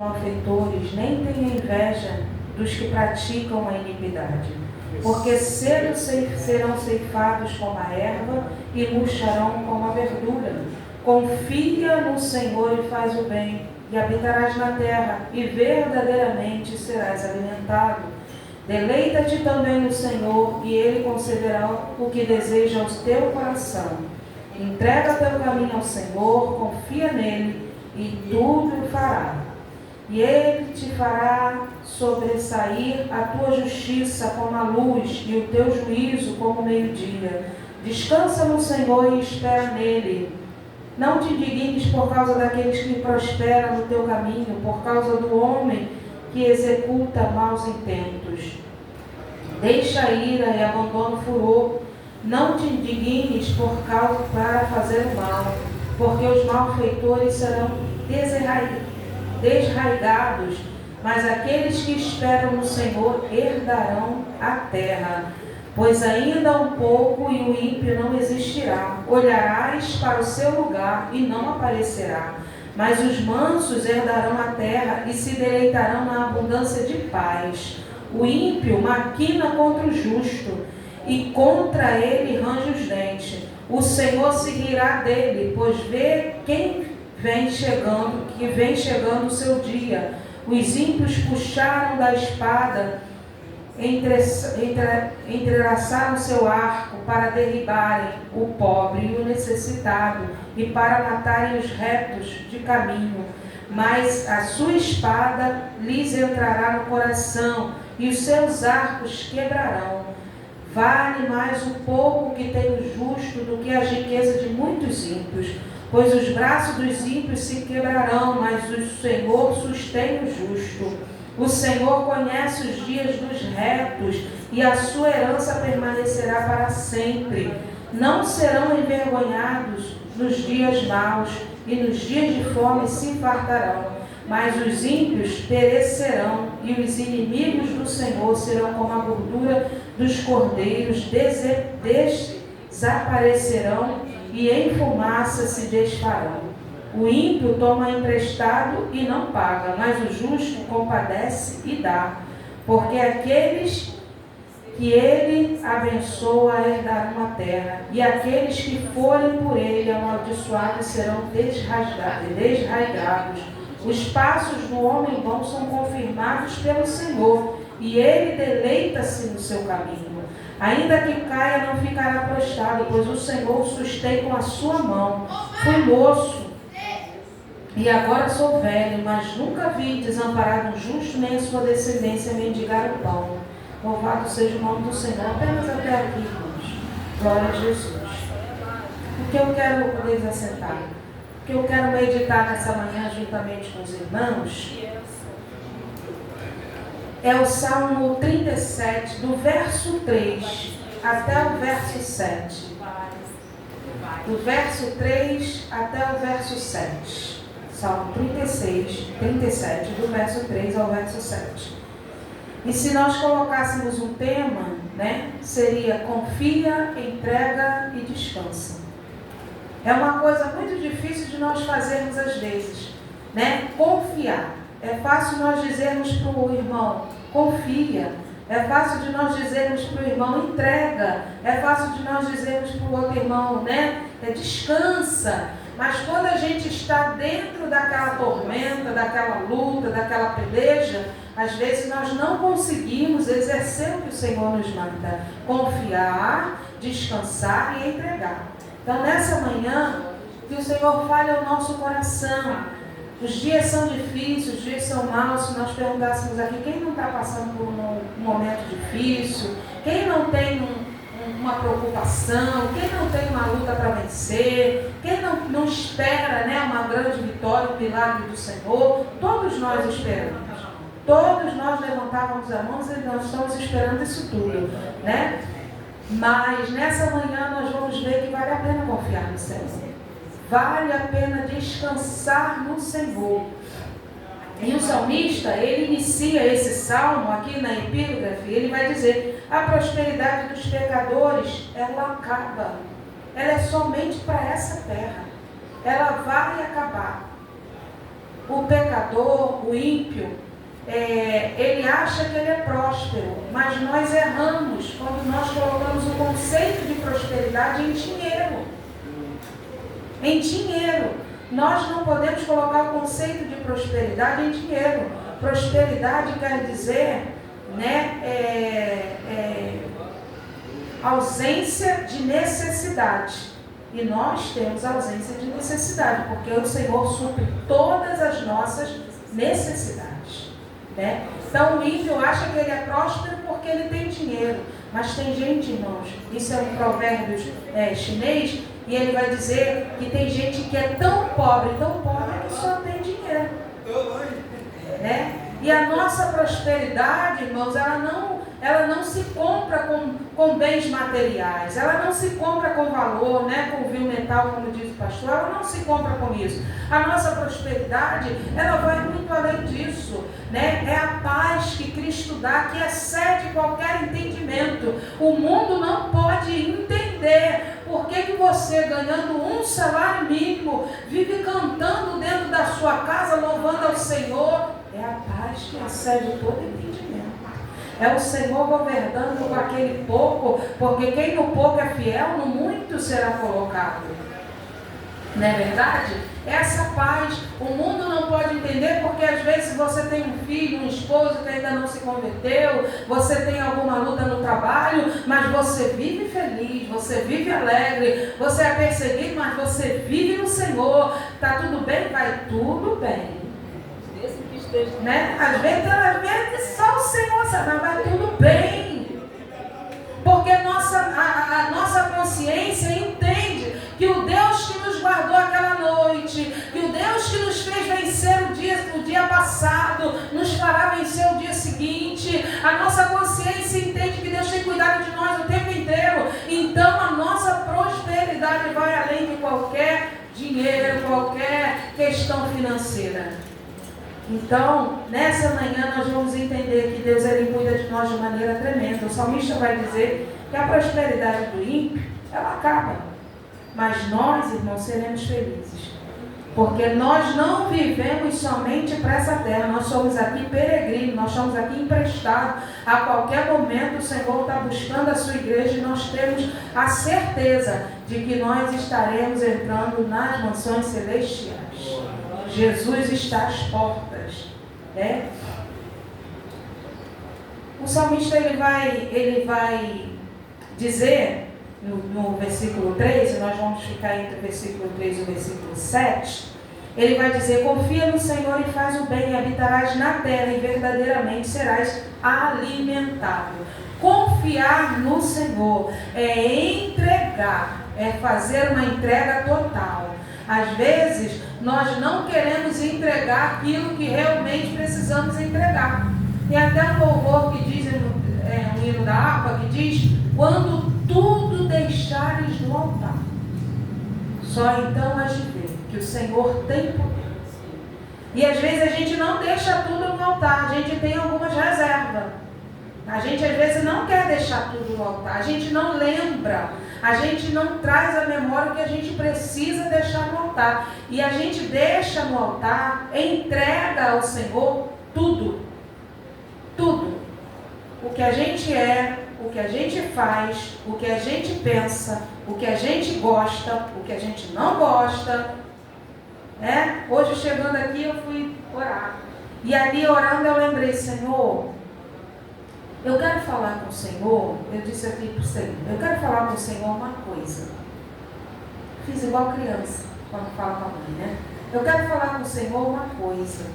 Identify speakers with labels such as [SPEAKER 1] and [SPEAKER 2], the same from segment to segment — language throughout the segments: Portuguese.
[SPEAKER 1] malfeitores, nem tenha inveja dos que praticam a iniquidade, porque cedo serão ceifados como a erva e murcharão como a verdura. Confia no Senhor e faz o bem, e habitarás na terra, e verdadeiramente serás alimentado. Deleita-te também no Senhor, e Ele concederá o que deseja ao teu coração. Entrega teu caminho ao Senhor, confia nele, e tudo fará. E Ele te fará sobressair a tua justiça como a luz, e o teu juízo como o meio-dia. Descansa no Senhor e espera nele. Não te indignes por causa daqueles que prosperam no teu caminho, por causa do homem que executa maus intentos. Deixa a ira e abandona o furor. Não te indignes por causa para fazer o mal, porque os malfeitores serão desraigados, mas aqueles que esperam no Senhor herdarão a terra. Pois ainda um pouco e o ímpio não existirá. Olharás para o seu lugar e não aparecerá. Mas os mansos herdarão a terra e se deleitarão na abundância de paz. O ímpio maquina contra o justo e contra ele range os dentes. O Senhor se rirá dele, pois vê que vem chegando o seu dia. Os ímpios puxaram da espada, entrelaçaram seu arco para derribarem o pobre e o necessitado e para matarem os retos de caminho. Mas a sua espada lhes entrará no coração e os seus arcos quebrarão. Vale mais o pouco que tem o justo do que a riqueza de muitos ímpios, pois os braços dos ímpios se quebrarão, mas o Senhor sustém o justo. O Senhor conhece os dias dos retos e a sua herança permanecerá para sempre. Não serão envergonhados nos dias maus e nos dias de fome se fartarão. Mas os ímpios perecerão e os inimigos do Senhor serão como a gordura dos cordeiros, desaparecerão e em fumaça se desfarão. O ímpio toma emprestado e não paga, mas o justo compadece e dá. Porque aqueles que ele abençoa herdarão a terra, e aqueles que forem por ele amaldiçoados serão desraigados. Os passos do homem bom são confirmados pelo Senhor, e ele deleita-se no seu caminho. Ainda que caia, não ficará prostrado, pois o Senhor o sustém com a sua mão. Fui moço e agora sou velho, mas nunca vi desamparado um justo, nem a sua descendência mendigar o pão. Louvado seja o nome do Senhor. Apenas até aqui, irmãos. Glória a Jesus. O que eu quero poder assentar? O que eu quero meditar nessa manhã juntamente com os irmãos é o Salmo 37, do verso 3 até o verso 7. Do verso 3 até o verso 7. Salmo 37, do verso 3 ao verso 7. E se nós colocássemos um tema, seria confia, entrega e descansa. É uma coisa muito difícil de nós fazermos às vezes, confiar. É fácil nós dizermos para o irmão, confia. É fácil de nós dizermos para o irmão, entrega. É fácil de nós dizermos para o outro irmão, descansa. Mas quando a gente está dentro daquela tormenta, daquela luta, daquela peleja, às vezes nós não conseguimos exercer o que o Senhor nos manda. Confiar, descansar e entregar. Então nessa manhã, que o Senhor fale ao nosso coração. Os dias são difíceis, os dias são maus. Se nós perguntássemos aqui, quem não está passando por um momento difícil? Quem não tem uma preocupação? Quem não tem uma luta para vencer? Quem não espera uma grande vitória, um milagre do Senhor? Todos nós esperamos. Todos nós levantávamos as mãos e nós estamos esperando isso tudo, Mas nessa manhã nós vamos ver que vale a pena confiar no Senhor. Vale a pena descansar no Senhor. E o salmista, ele inicia esse salmo aqui na epígrafe, ele vai dizer, a prosperidade dos pecadores, ela acaba. Ela é somente para essa terra. Ela vai acabar. o pecador, o ímpio, ele acha que ele é próspero, mas nós erramos quando nós colocamos o conceito de prosperidade em dinheiro. Em dinheiro. Nós não podemos colocar o conceito de prosperidade em dinheiro. Prosperidade quer dizer, ausência de necessidade. E nós temos ausência de necessidade, porque o Senhor supre todas as nossas necessidades. Né? Então o ímpio acha que ele é próspero porque ele tem dinheiro. Mas tem gente, irmãos, isso é um provérbio chinês, e ele vai dizer que tem gente que é tão pobre que só tem dinheiro. Né? E a nossa prosperidade, irmãos, ela não se compra com bens materiais, ela não se compra com valor, né? Com vil metal, como diz o pastor, ela não se compra com isso. A nossa prosperidade, ela vai muito além disso, né? É a paz que Cristo dá, que excede qualquer entendimento. O mundo não pode entender por que você, ganhando um salário mínimo, vive cantando dentro da sua casa, louvando ao Senhor. É a paz que excede todo entendimento. É o Senhor governando com aquele pouco, porque quem no pouco é fiel, no muito será colocado. Não é verdade? Essa paz, o mundo não pode entender, porque às vezes você tem um filho, um esposo que ainda não se converteu, você tem alguma luta no trabalho, mas você vive feliz, você vive alegre, você é perseguido, mas você vive no Senhor. Está tudo bem? Vai tudo bem. Né? Às vezes só o Senhor sabe, mas vai tudo bem, porque a nossa consciência entende que o Deus que nos guardou aquela noite, que o Deus que nos fez vencer o dia passado, nos fará vencer o dia seguinte. A nossa consciência entende que Deus tem cuidado de nós o tempo inteiro. Então a nossa prosperidade vai além de qualquer dinheiro, qualquer questão financeira. Então, nessa manhã nós vamos entender que Deus ele cuida de nós de maneira tremenda. O salmista vai dizer que a prosperidade do ímpio, ela acaba. Mas nós, irmãos, seremos felizes. Porque nós não vivemos somente para essa terra. Nós somos aqui peregrinos, nós somos aqui emprestados. A qualquer momento o Senhor está buscando a sua igreja e nós temos a certeza de que nós estaremos entrando nas mansões celestiais. Jesus está às portas, né? O salmista ele vai dizer no versículo 3, e nós vamos ficar entre o versículo 3 e o versículo 7, ele vai dizer: confia no Senhor e faz o bem, e habitarás na terra, e verdadeiramente serás alimentado. Confiar no Senhor é entregar, é fazer uma entrega total. Às vezes, nós não queremos entregar aquilo que realmente precisamos entregar. Tem até um louvor que diz, um hino da harpa, que diz: quando tudo deixares no altar, só então has de ver que o Senhor tem poder. E às vezes a gente não deixa tudo no altar, a gente tem algumas reservas. A gente às vezes não quer deixar tudo no altar, a gente não lembra, a gente não traz à memória o que a gente precisa deixar no altar. E a gente deixa no altar, entrega ao Senhor tudo. Tudo. O que a gente é, o que a gente faz, o que a gente pensa, o que a gente gosta, o que a gente não gosta. Hoje chegando aqui eu fui orar. E ali orando eu lembrei: Senhor, eu quero falar com o Senhor. Eu disse aqui para o Senhor: eu quero falar com o Senhor uma coisa. Fiz igual criança quando fala com a mãe, né? Eu quero falar com o Senhor uma coisa.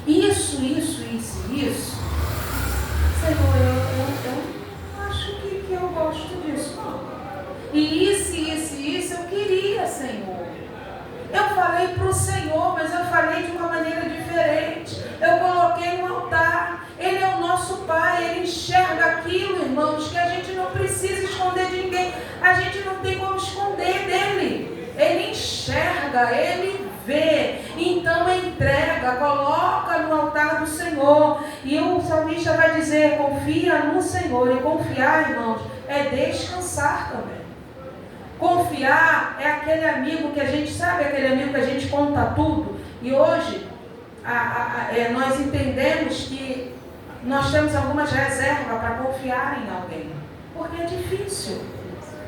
[SPEAKER 1] Isso. Senhor, eu acho que eu gosto disso. E isso eu queria, Senhor. Eu falei para o Senhor, mas eu falei de uma maneira diferente. Eu coloquei no altar. Ele é o nosso Pai, Ele enxerga aquilo, irmãos, que a gente não precisa esconder de ninguém. A gente não tem como esconder dele. Ele enxerga, Ele vê. Então entrega, coloca no altar do Senhor. E o salmista vai dizer: confia no Senhor. E confiar, irmãos, é descansar também. Confiar é aquele amigo que a gente sabe, aquele amigo que a gente conta tudo. E hoje nós entendemos que nós temos algumas reservas para confiar em alguém, porque é difícil.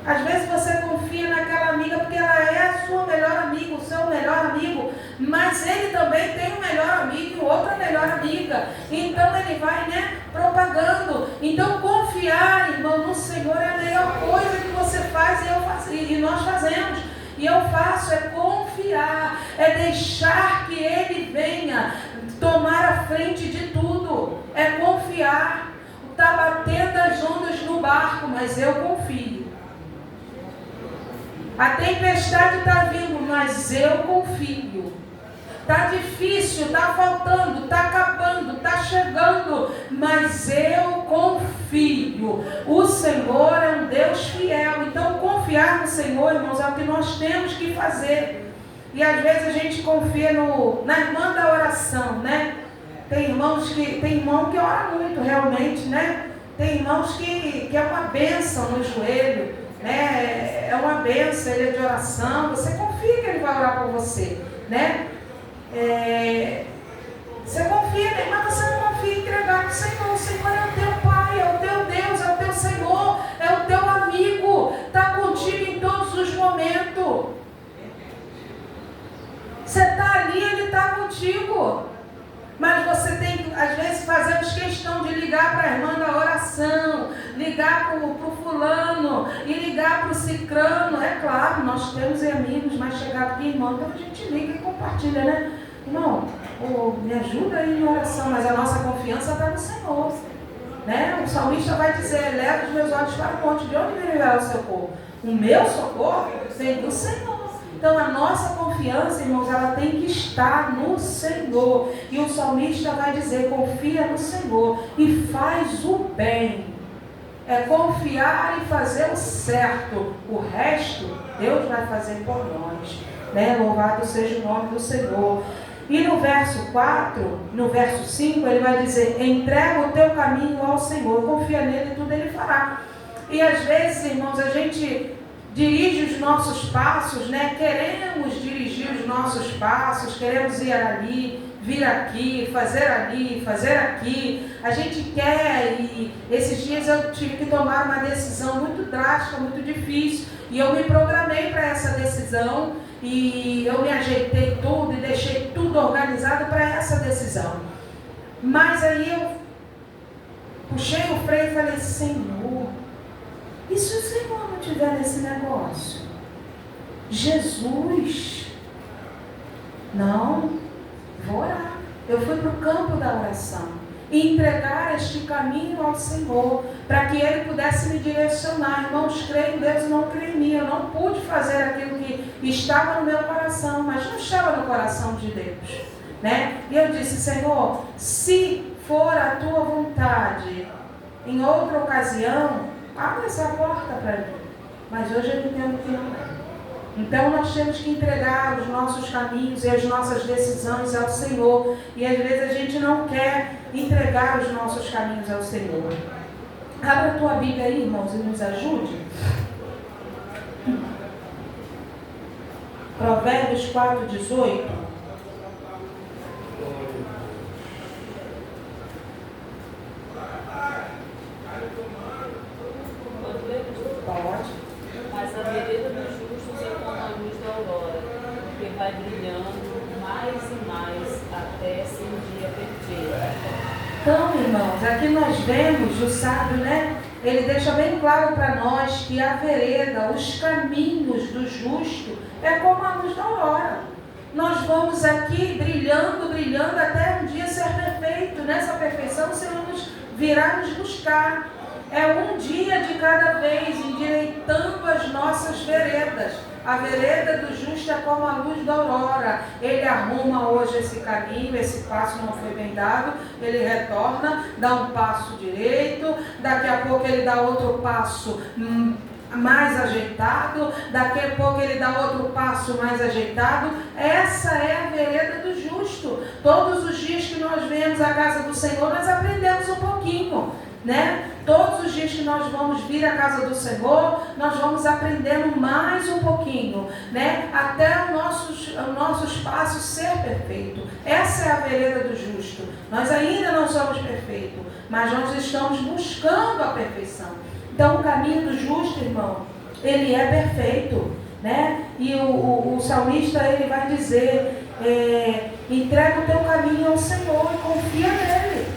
[SPEAKER 1] Às vezes você confia naquela amiga porque ela é a sua melhor amiga, o seu melhor amigo, mas ele também tem um melhor amigo e outra melhor amiga. Então ele vai, propagando. Então confiar, irmão, no Senhor é a melhor coisa que você faz e nós fazemos. E eu faço, é confiar, é deixar que Ele venha tomar a frente de tudo. É confiar. Está batendo as ondas no barco, mas eu confio. A tempestade está vindo, mas eu confio. Está difícil, está faltando, está acabando, está chegando, mas eu confio. O Senhor é um Deus fiel. Então confiar no Senhor, irmãos, é o que nós temos que fazer. E às vezes a gente confia na irmã da oração, Tem irmão que ora muito, realmente, Tem irmãos que é uma bênção no joelho, É uma bênção, ele é de oração. Você confia que ele vai orar por você, Você confia, mas você não confia em entregar para o Senhor. O Senhor é o teu Pai, é o teu Deus, é o teu Senhor, é o teu amigo, está contigo em todos os momentos. Você está ali, Ele está contigo. Mas você tem que, às vezes, fazemos questão de ligar para a irmã da oração, ligar para o fulano e ligar para o cicrano. É claro, nós temos amigos mais chegados que irmão, então a gente liga e compartilha, Irmão, me ajuda aí em oração, mas a nossa confiança está no Senhor. O salmista vai dizer: eleva os meus olhos para o monte, de onde virá o socorro? O meu socorro vem do Senhor. Então a nossa confiança, irmãos, ela tem que estar no Senhor. E o salmista vai dizer: confia no Senhor e faz o bem. É confiar e fazer o certo. O resto, Deus vai fazer por nós. Louvado seja o nome do Senhor. E no verso 4, no verso 5, ele vai dizer: entrega o teu caminho ao Senhor, confia nele e tudo ele fará. E às vezes, irmãos, a gente dirige os nossos passos, queremos dirigir os nossos passos, queremos ir ali, vir aqui, fazer aqui. A gente quer, e esses dias eu tive que tomar uma decisão muito drástica, muito difícil, e eu me programei para essa decisão, e eu me ajeitei tudo e deixei tudo organizado para essa decisão. Mas aí eu puxei o freio e falei: Senhor, e se o Senhor não estiver nesse negócio? Jesus, não, vou orar. Eu fui para o campo da oração e entregar este caminho ao Senhor, para que Ele pudesse me direcionar. Irmãos, creio em Deus e não creio em mim. Eu não pude fazer aquilo que estava no meu coração, mas não estava no coração de Deus, E eu disse: Senhor, se for a tua vontade, em outra ocasião, abre essa porta para mim. Mas hoje eu entendo que não é. Então nós temos que entregar os nossos caminhos e as nossas decisões ao Senhor. E às vezes a gente não quer entregar os nossos caminhos ao Senhor. Abra a tua Bíblia aí, irmãos, e nos ajude. Provérbios 4:18.
[SPEAKER 2] Mas a vereda dos justos é como a luz da aurora, que vai brilhando mais e mais até ser um dia perfeito.
[SPEAKER 1] Então, irmãos, aqui nós vemos o sábio, Ele deixa bem claro para nós que a vereda, os caminhos do justo, é como a luz da aurora. Nós vamos aqui brilhando, brilhando até um dia ser perfeito. Nessa perfeição o Senhor virá nos buscar. É um dia de cada vez, endireitando as nossas veredas. A vereda do justo é como a luz da aurora. Ele arruma hoje esse caminho, esse passo não foi bem dado, ele retorna, dá um passo direito, daqui a pouco ele dá outro passo mais ajeitado, daqui a pouco ele dá outro passo mais ajeitado. Essa é a vereda do justo. Todos os dias que nós vemos a casa do Senhor, nós aprendemos um pouquinho. né? Todos os dias que nós vamos vir à casa do Senhor, nós vamos aprendendo mais um pouquinho, né? Até o nosso espaço ser perfeito. Essa é a vereda do justo. Nós ainda não somos perfeitos, mas nós estamos buscando a perfeição. Então o caminho do justo, irmão, ele é perfeito, né? E o salmista, ele vai dizer, entrega o teu caminho ao Senhor e confia nele.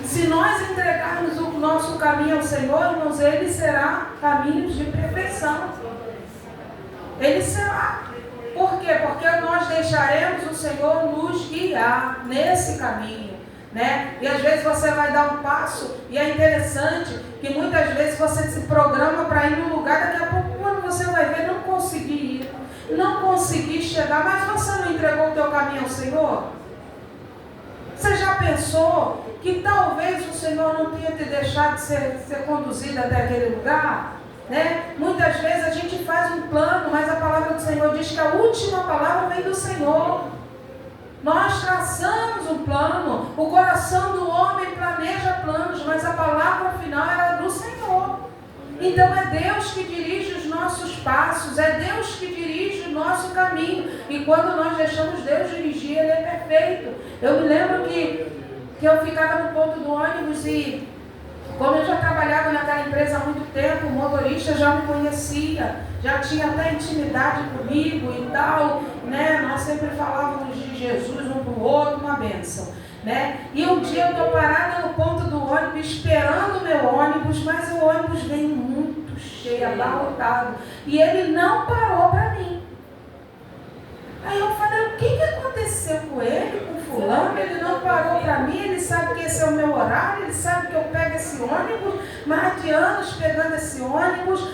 [SPEAKER 1] Se nós entregarmos o nosso caminho ao Senhor, irmãos, ele será caminho de perfeição. Ele será. Por quê? Porque nós deixaremos o Senhor nos guiar nesse caminho, né? E às vezes você vai dar um passo, e é interessante que muitas vezes você se programa para ir num lugar, daqui a pouco, quando você vai ver, não conseguir ir, não conseguir chegar, mas você não entregou o teu caminho ao Senhor? Você já pensou que talvez o Senhor não tenha te deixado de ser conduzido até aquele lugar? Né? Muitas vezes a gente faz um plano, mas a palavra do Senhor diz que a última palavra vem do Senhor. Nós traçamos um plano, o coração do homem planeja planos, mas a palavra final era do Senhor. Então é Deus que dirige os nossos passos, é Deus que dirige o nosso caminho. E quando nós deixamos Deus dirigir, Ele é perfeito. Eu me lembro que eu ficava no ponto do ônibus e, como eu já trabalhava naquela empresa há muito tempo, o motorista já me conhecia, já tinha até intimidade comigo e tal, né? Nós sempre falávamos de Jesus um para o outro, uma bênção, né? E um dia eu estou parada no ponto do ônibus, esperando o meu ônibus, mas o ônibus veio muito cheio, abarrotado, e ele não parou para mim. Aí eu falei, o que aconteceu com ele, com fulano? Ele não parou para mim, ele sabe que esse é o meu horário, ele sabe que eu pego esse ônibus, mais de anos pegando esse ônibus,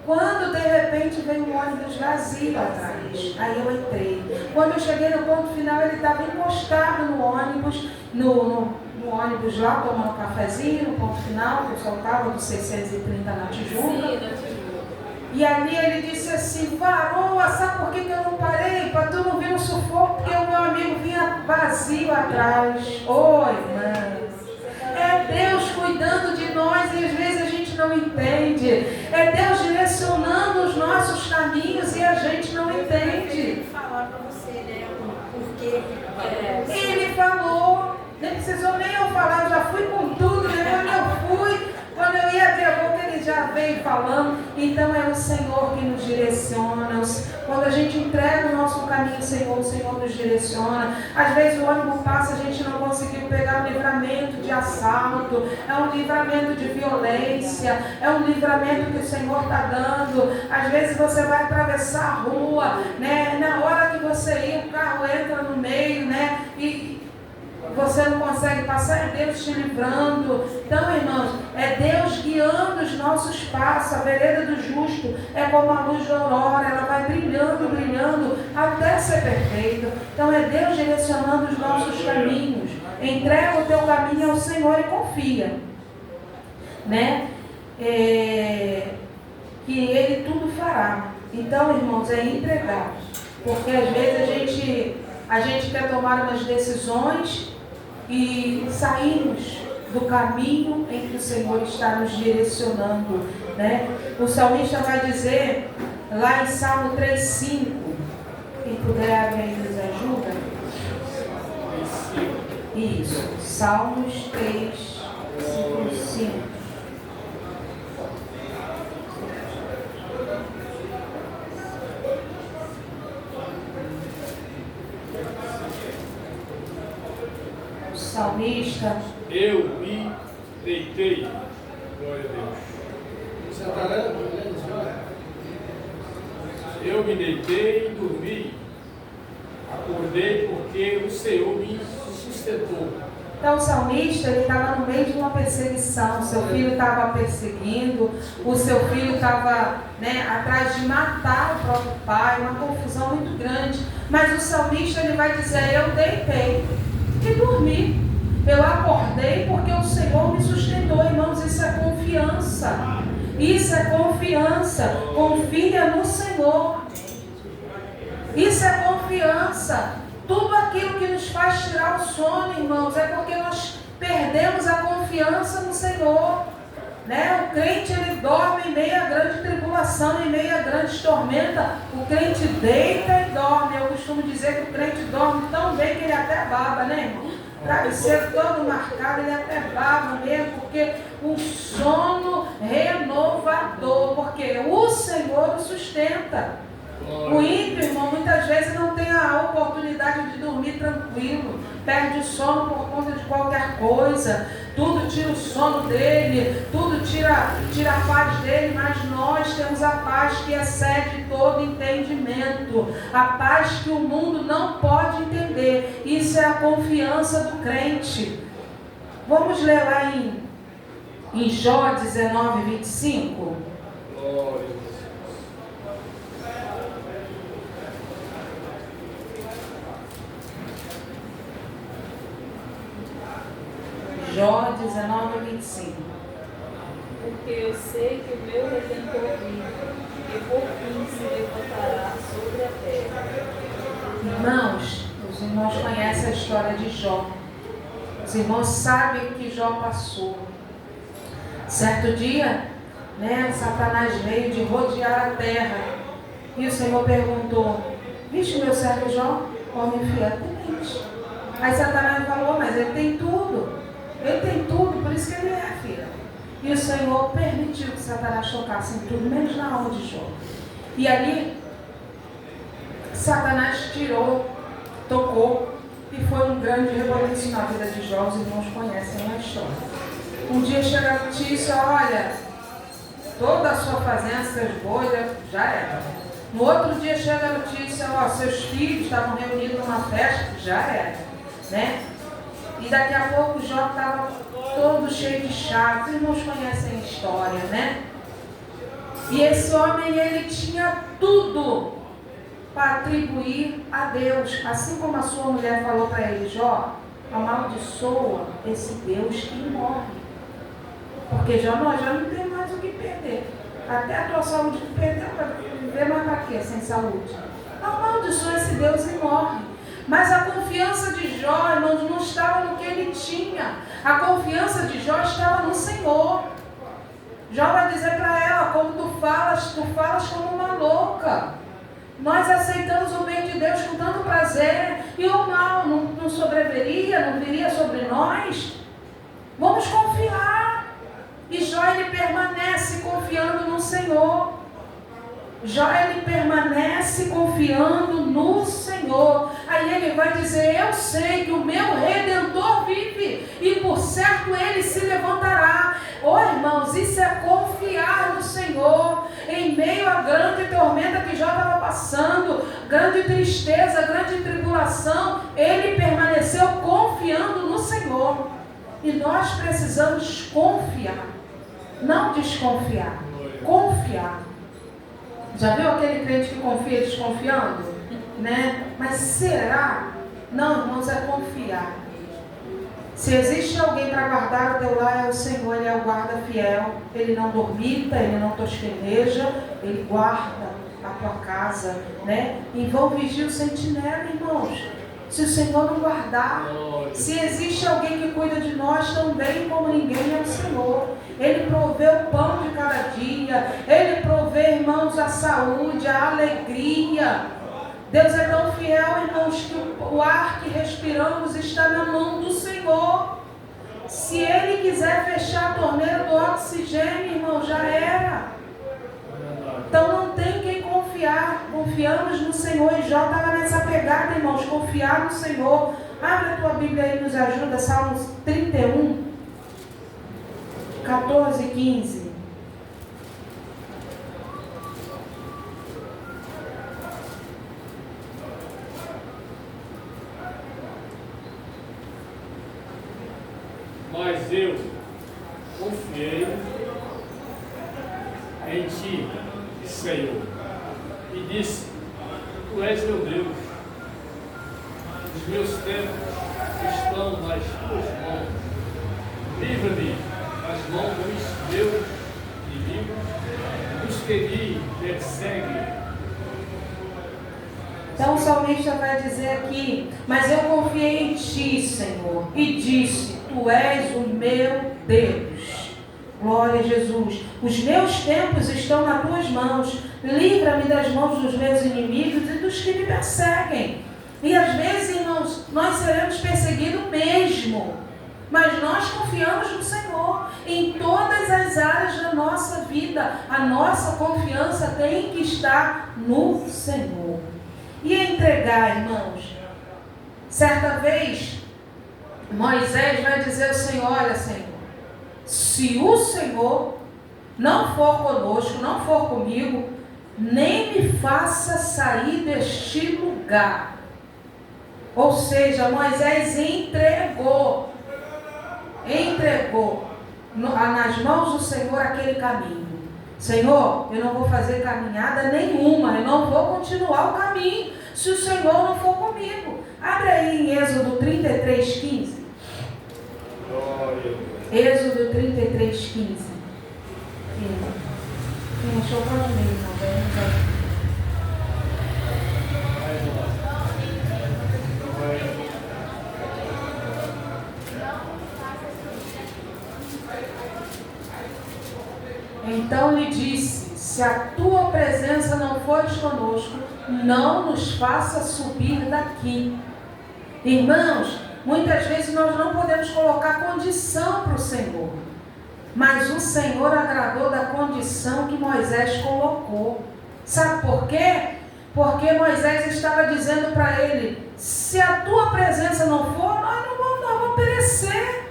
[SPEAKER 1] quando de repente veio um ônibus vazio atrás. Aí eu entrei. Quando eu cheguei no ponto final, ele estava encostado no ônibus, no ônibus lá, tomando um cafezinho, no ponto final, que eu soltava do 630 na Tijuca. E ali ele disse assim, varoa, sabe por que eu não parei? Para tu não vir um sufoco, porque o meu amigo vinha vazio atrás. Oi, irmãs. É Deus cuidando de nós e às vezes a gente não entende. É Deus direcionando os nossos caminhos e a gente não entende.
[SPEAKER 3] Falar para você, né? Porque
[SPEAKER 1] ele falou, nem precisou nem eu falar, eu já fui com tudo, né? Quando eu ia abrir a boca, ele já veio falando. Então é o Senhor que nos direciona. Quando a gente entrega o nosso caminho ao Senhor, o Senhor nos direciona. Às vezes o ônibus passa, a gente não conseguiu pegar um livramento de assalto, é um livramento de violência, é um livramento que o Senhor está dando. Às vezes você vai atravessar a rua, né? Na hora que você ir, o carro entra no meio, né? E você não consegue passar, é Deus te livrando. Então, irmãos, é Deus guiando os nossos passos. A vereda do justo é como a luz da aurora, ela vai brilhando, brilhando, até ser perfeita. Então, é Deus direcionando os nossos caminhos. Entrega o teu caminho ao Senhor e confia, né? Que Ele tudo fará. Então, irmãos, é entregar. Porque às vezes a gente quer tomar umas decisões e sairmos do caminho em que o Senhor está nos direcionando, né? O salmista vai dizer lá em Salmo 3,5, quem puder abrir aí nos ajuda. Isso, Salmos 3, 5. Salmista.
[SPEAKER 4] Eu me deitei. Glória a Deus.
[SPEAKER 5] Você está lendo?
[SPEAKER 4] Eu me deitei e dormi. Acordei porque o Senhor me sustentou.
[SPEAKER 1] Então o salmista, ele estava no meio de uma perseguição. Seu filho estava perseguindo, o seu filho estava, né, atrás de matar o próprio pai, uma confusão muito grande. Mas o salmista, ele vai dizer, eu deitei e dormi. Eu acordei porque o Senhor me sustentou. Irmãos, isso é confiança. Isso é confiança. Confia no Senhor. Isso é confiança. Tudo aquilo que nos faz tirar o sono, irmãos, é porque nós perdemos a confiança no Senhor. Né? O crente ele dorme em meio a grande tribulação, em meio a grande tormenta. O crente deita e dorme. Eu costumo dizer que o crente dorme tão bem que ele até baba, né, irmão? Travesseiro todo marcado, ele até baba mesmo, porque o sono renovador, porque o Senhor o sustenta. O ímpio, irmão, muitas vezes não tem a oportunidade de dormir tranquilo, perde o sono por conta de qualquer coisa, tudo tira o sono dele, tudo tira a paz dele, mas nós temos a paz que excede todo entendimento, a paz que o mundo não pode entender. Isso é a confiança do crente. Vamos ler lá em Jó 19, 25.
[SPEAKER 4] Glória.
[SPEAKER 1] Jó 19, 25.
[SPEAKER 2] Porque eu sei que o meu Redentor vive, e por fim se levantará sobre a terra.
[SPEAKER 1] Irmãos, os irmãos conhecem a história de Jó. Os irmãos sabem o que Jó passou. Certo dia, né, Satanás veio de rodear a terra. E o Senhor perguntou: viste meu servo Jó? Homem fiel, temente. Aí Satanás falou: mas ele tem tudo. Ele tem tudo, por isso que ele é fiel. E o Senhor permitiu que Satanás tocasse em tudo, menos na alma de Jó. E ali, Satanás tocou, e foi um grande rebuliço na vida de Jó. Os irmãos conhecem a história. Um dia chega a notícia: olha, toda a sua fazenda, seus bois, já era. No outro dia chega a notícia: ó, seus filhos estavam reunidos numa festa, já era, né? E daqui a pouco o Jó estava todo cheio de chagas. Os irmãos conhecem a história, né? E esse homem, ele tinha tudo para atribuir a Deus. Assim como a sua mulher falou para ele: Jó, amaldiçoa esse Deus que morre. Porque Jó, nós já não tem mais o que perder. Até a tua saúde que perdeu, vai viver mais para quê sem saúde? Amaldiçoa esse Deus e morre. Mas a confiança de Jó, irmãos, não estava no que ele tinha. A confiança de Jó estava no Senhor. Jó vai dizer para ela: como tu falas como uma louca. Nós aceitamos o bem de Deus com tanto prazer, e o mal não sobreviria, não viria sobre nós. Vamos confiar. E Jó, ele permanece confiando no Senhor. Jó, ele permanece confiando no Senhor. Aí ele vai dizer: eu sei que o meu Redentor vive, e por certo ele se levantará. Irmãos, isso é confiar no Senhor. Em meio à grande tormenta que Jó estava passando, grande tristeza, grande tribulação, ele permaneceu confiando no Senhor. E nós precisamos confiar, não desconfiar, confiar. Já viu aquele crente que confia desconfiando? Né? Mas será? Não, irmãos, é confiar. Se existe alguém para guardar o teu lar, é o Senhor. Ele é o guarda fiel. Ele não dormita, ele não tosqueneja, ele guarda a tua casa, né? Em vão vigia o sentinela, irmãos. Se o Senhor não guardar, se existe alguém que cuida de nós também como ninguém, é o Senhor. Ele provê o pão de cada dia, ele provê, irmãos, a saúde, a alegria. Deus é tão fiel, irmãos, que o ar que respiramos está na mão do Senhor. Se Ele quiser fechar a torneira do oxigênio, irmão, já era. Então não tem quem confiar. Confiamos no Senhor. E Jó estava nessa pegada, irmãos, confiar no Senhor. Abre a tua Bíblia aí e nos ajuda, Salmos 31, 14 e 15.
[SPEAKER 4] Mas eu confiei em ti, Senhor, e disse: tu és meu Deus, os meus tempos estão nas tuas mãos, livra-me das mãos dos meus inimigos, dos que me perseguem.
[SPEAKER 1] Então o salmista vai dizer aqui: mas eu confiei em ti, Senhor, e disse: tu és o meu Deus. Glória a Jesus. Os meus tempos estão nas tuas mãos. Livra-me das mãos dos meus inimigos e dos que me perseguem. E às vezes, irmãos, nós seremos perseguidos mesmo. Mas nós confiamos no Senhor. Em todas as áreas da nossa vida, a nossa confiança tem que estar no Senhor. E entregar, irmãos. Certa vez, Moisés vai dizer ao Senhor: olha, Senhor, se o Senhor não for conosco, não for comigo, nem me faça sair deste lugar. Ou seja, Moisés entregou nas mãos do Senhor aquele caminho. Senhor, eu não vou fazer caminhada nenhuma, eu não vou continuar o caminho se o Senhor não for comigo. Abre aí em Êxodo 33:15. Êxodo 33:15. Quem achou pode ler também. Então lhe disse: se a tua presença não fores conosco, não nos faça subir daqui. Irmãos, muitas vezes nós não podemos colocar condição para o Senhor. Mas o Senhor agradou da condição que Moisés colocou. Sabe por quê? Porque Moisés estava dizendo para ele: se a tua presença não for, nós vamos perecer.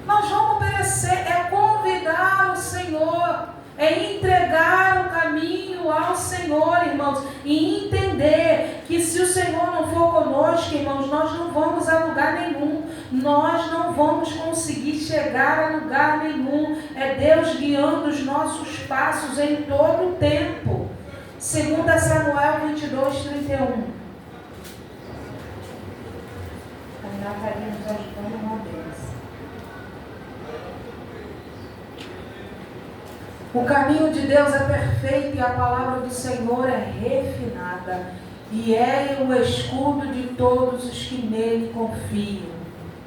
[SPEAKER 1] Nós vamos perecer. É convidar o Senhor, é entregar o caminho ao Senhor, irmãos, e entender que se o Senhor não for conosco, irmãos, nós não vamos a lugar nenhum, nós não vamos conseguir chegar a lugar nenhum. É Deus guiando os nossos passos em todo o tempo. 2 Samuel 22:31. A Natalia nos ajudando uma vez. O caminho de Deus é perfeito e a palavra do Senhor é refinada. E é o escudo de todos os que nele confiam.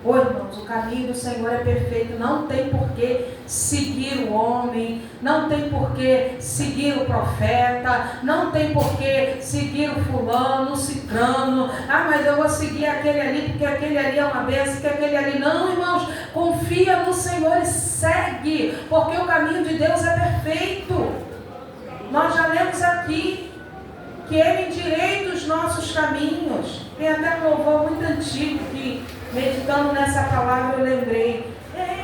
[SPEAKER 1] Ô irmãos, o caminho do Senhor é perfeito. Não tem por que seguir o homem, não tem por que seguir o profeta, não tem por que seguir o fulano, o cicrano. Ah, mas eu vou seguir aquele ali porque aquele ali é uma bênção, porque aquele ali... Não, irmãos, confia no Senhor e segue, porque o caminho de Deus é perfeito. Nós já lemos aqui que Ele endireita os nossos caminhos. Tem até um louvor muito antigo que, meditando nessa palavra, eu lembrei: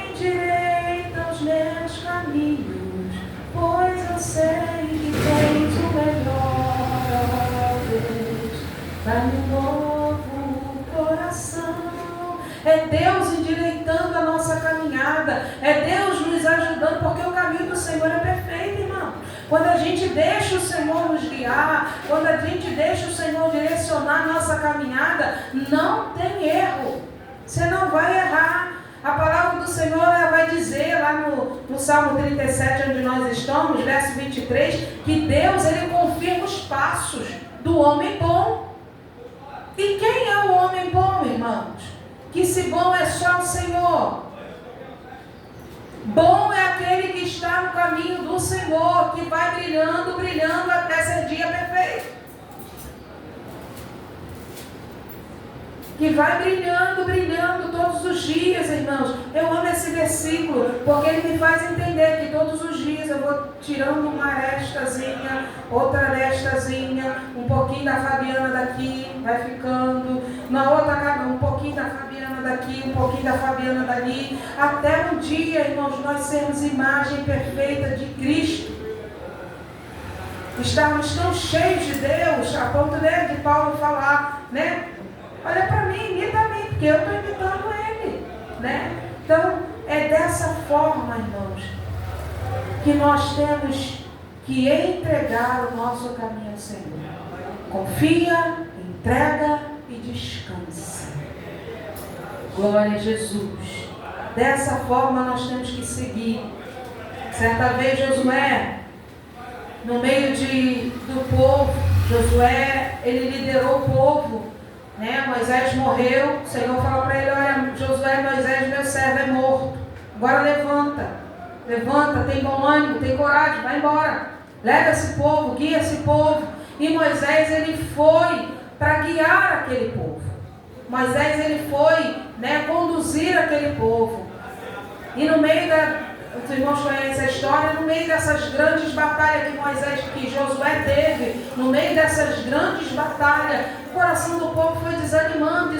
[SPEAKER 1] endireita os meus caminhos, pois eu sei que tens o melhor, ó Deus, dá-me um novo coração. É Deus endireitando a nossa caminhada, é Deus nos ajudando, porque o caminho do Senhor é perfeito, irmão. Quando a gente deixa o Senhor nos guiar, quando a gente deixa o Senhor direcionar a nossa caminhada, não tem erro. Você não vai errar. A palavra do Senhor vai dizer lá no Salmo 37, onde nós estamos, verso 23, que Deus, Ele confirma os passos do homem bom. E quem é o homem bom, irmãos? Que se bom é só o Senhor. Bom é aquele que está no caminho do Senhor, que vai brilhando, brilhando até ser dia perfeito. Que vai brilhando, brilhando todos os dias, irmãos. Eu amo esse versículo, porque ele me faz entender que todos os dias eu vou tirando uma arestazinha, outra arestazinha, um pouquinho da Fabiana daqui, vai ficando, na outra um pouquinho da Fabiana daqui, um pouquinho da Fabiana dali, até um dia, irmãos, nós sermos imagem perfeita de Cristo. Estarmos tão cheios de Deus, a ponto de Paulo falar, né? Olha para mim, imita a mim, porque eu estou imitando ele, né? Então, é dessa forma, irmãos, que nós temos que entregar o nosso caminho ao Senhor. Confia, entrega e descansa. Glória a Jesus. Dessa forma nós temos que seguir. Certa vez Josué, no meio do povo, Josué, ele liderou o povo. Moisés morreu, o Senhor falou para ele: olha, Josué, Moisés, meu servo é morto, agora levanta. levanta, tem bom ânimo, tem coragem, vai embora. Leva esse povo, guia esse povo. E Moisés, ele foi para guiar aquele povo. Moisés, ele foi, conduzir aquele povo. E no meio os irmãos conhecem a história, no meio dessas grandes batalhas que Josué teve, no meio dessas grandes batalhas, o coração do povo foi desanimando,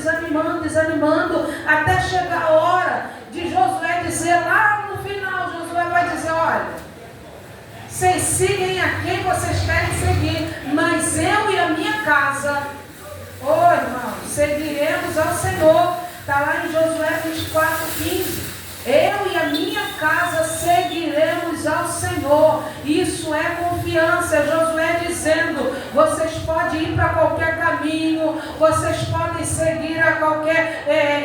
[SPEAKER 1] até chegar a hora de Josué dizer, lá no final, Josué vai dizer, olha, vocês seguem a quem vocês querem seguir, mas eu e a minha casa, irmão, seguiremos ao Senhor. Está lá em Josué 24:15. Eu e a minha casa seguiremos ao Senhor. Isso é confiança. Josué dizendo, vocês podem ir para qualquer caminho, vocês podem seguir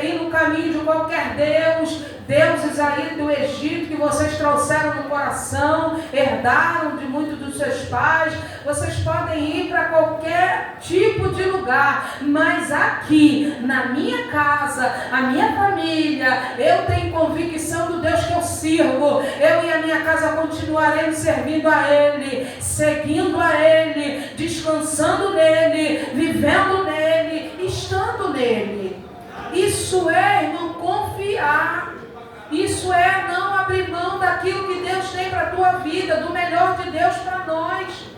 [SPEAKER 1] ir no caminho de qualquer deuses aí do Egito que vocês trouxeram no coração, herdaram de muitos dos seus pais. Vocês podem ir para qualquer tipo de lugar, mas aqui, na minha casa, a minha família, eu tenho convicção do Deus que eu sirvo. Eu e a minha casa continuaremos servindo a Ele, seguindo a Ele, descansando nele, vivendo nele, estando nele. Isso é, irmão, confiar. Isso é não abrir mão daquilo que Deus tem para a tua vida, do melhor de Deus para nós.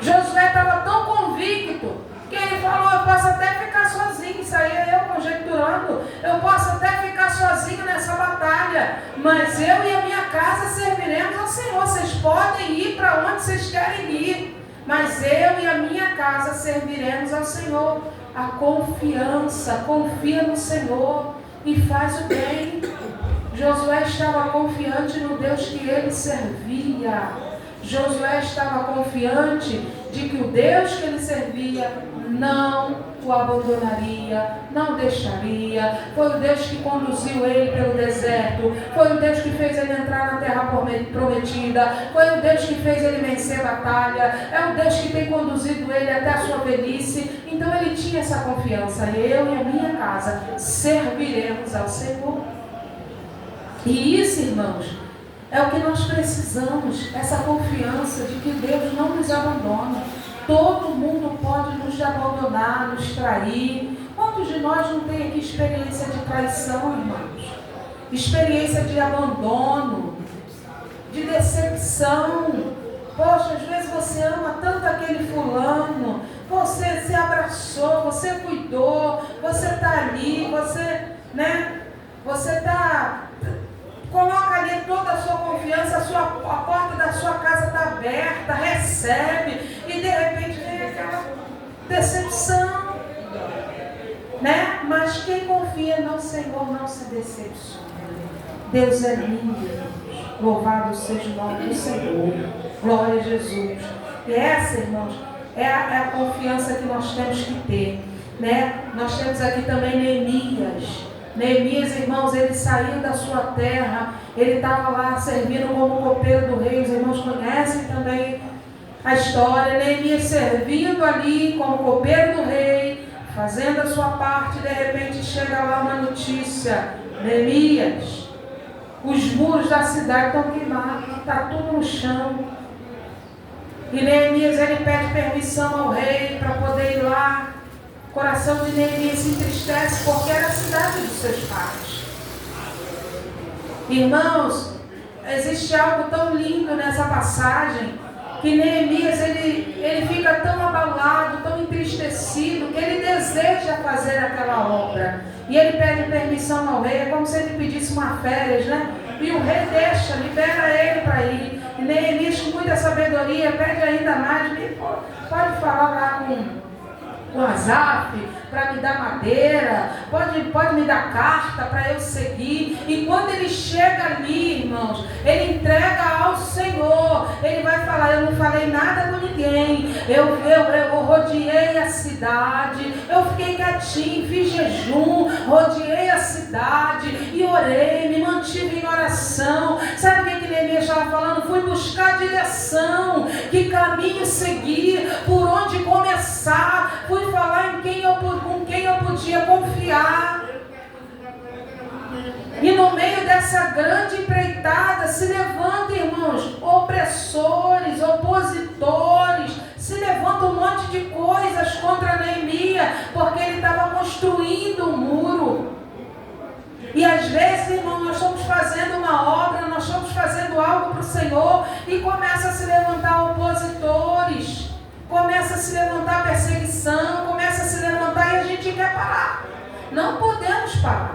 [SPEAKER 1] Josué estava tão convicto que ele falou, eu posso até ficar sozinho, isso aí é eu conjecturando, eu posso até ficar sozinho nessa batalha, mas eu e a minha casa serviremos ao Senhor. Vocês podem ir para onde vocês querem ir, mas eu e a minha casa serviremos ao Senhor. A confiança, confia no Senhor e faz o bem. Josué estava confiante no Deus que ele servia. Josué estava confiante de que o Deus que ele servia não o abandonaria, não deixaria. Foi o Deus que conduziu ele pelo deserto, foi o Deus que fez ele entrar na terra prometida, foi o Deus que fez ele vencer a batalha, é o Deus que tem conduzido ele até a sua velhice. Então ele tinha essa confiança, eu e a minha casa serviremos ao Senhor. E isso, irmãos, é o que nós precisamos, essa confiança de que Deus não nos abandona. Todo mundo pode nos abandonar, nos trair. Quantos de nós não tem aqui experiência de traição, irmãos? Experiência de abandono, de decepção. Poxa, às vezes você ama tanto aquele fulano, você se abraçou, você cuidou, você está ali, você está... Coloca ali toda a sua confiança, a porta da sua casa está aberta, recebe, e de repente vem aquela decepção, Mas quem confia no Senhor não se decepciona. Deus é lindo, louvado seja o nome do Senhor, glória a Jesus. E essa, irmãos, é a confiança que nós temos que ter, Nós temos aqui também Neemias. Neemias, irmãos, ele saiu da sua terra, ele estava lá servindo como copeiro do rei. Os irmãos conhecem também a história. Neemias servindo ali como copeiro do rei, fazendo a sua parte. De repente chega lá uma notícia: Neemias, os muros da cidade estão queimados, está tudo no chão. E Neemias, ele pede permissão ao rei para poder ir lá. O coração de Neemias se entristece porque era a cidade dos seus pais. Irmãos, existe algo tão lindo nessa passagem, que Neemias ele fica tão abalado, tão entristecido, que ele deseja fazer aquela obra. E ele pede permissão ao rei, é como se ele pedisse uma férias, E o rei deixa, libera ele para ir. E Neemias, com muita sabedoria, pede ainda mais, pode falar lá com Asaf, para me dar madeira, pode me dar carta para eu seguir. E quando ele chega ali, irmãos, ele entrega ao Senhor. Ele vai falar: eu não falei nada com ninguém, eu rodeei a cidade, eu fiquei quietinho, fiz jejum, rodeei a cidade e orei, me mantive em oração. Sabe o que Neemias estava falando? Fui buscar direção, que caminho seguir, por onde começar. Fui falar com quem eu podia confiar. E no meio nessa grande empreitada se levanta, irmãos, opressores, opositores, se levanta um monte de coisas contra Neemias, porque ele estava construindo um muro. E às vezes, irmão, nós estamos fazendo uma obra, nós estamos fazendo algo para o Senhor e começa a se levantar opositores, começa a se levantar perseguição, começa a se levantar e a gente quer parar. Não podemos parar,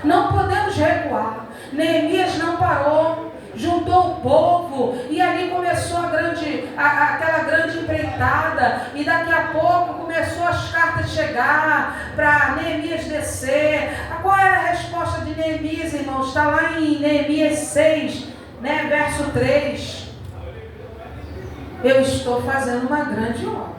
[SPEAKER 1] não podemos recuar. Neemias não parou, juntou o povo e ali começou aquela grande empreitada, e daqui a pouco começou as cartas chegar para Neemias descer. Qual era a resposta de Neemias, irmãos? Está lá em Neemias 6, né, verso 3. Eu estou fazendo uma grande obra,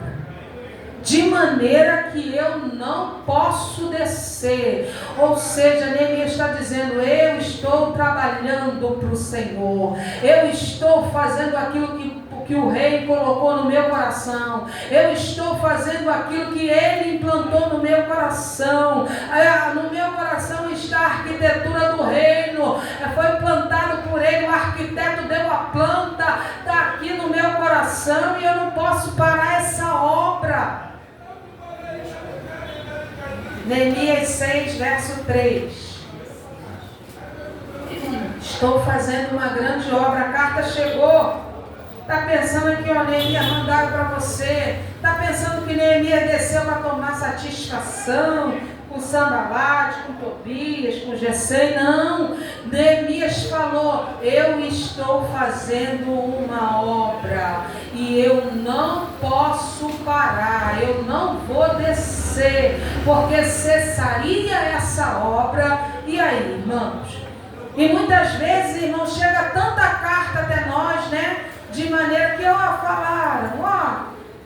[SPEAKER 1] de maneira que eu não posso descer. Ou seja, Neemias está dizendo: eu estou trabalhando para o Senhor, eu estou fazendo aquilo que o rei colocou no meu coração, eu estou fazendo aquilo que ele implantou no meu coração. No meu coração está a arquitetura do reino, foi plantado por ele, o arquiteto deu a planta, está aqui no meu coração e eu não posso parar essa obra. Neemias 6, verso 3. Estou fazendo uma grande obra, a carta chegou. Está pensando que Neemias mandaram para você? Está pensando que Neemias desceu para tomar satisfação com Sanbalate, com Tobias, com Gesem? Não. Neemias falou: eu estou fazendo uma obra e eu não posso parar, eu não vou descer, porque cessaria essa obra. E aí, irmãos? E muitas vezes, irmãos, chega tanta carta até nós, né? De maneira que, falaram,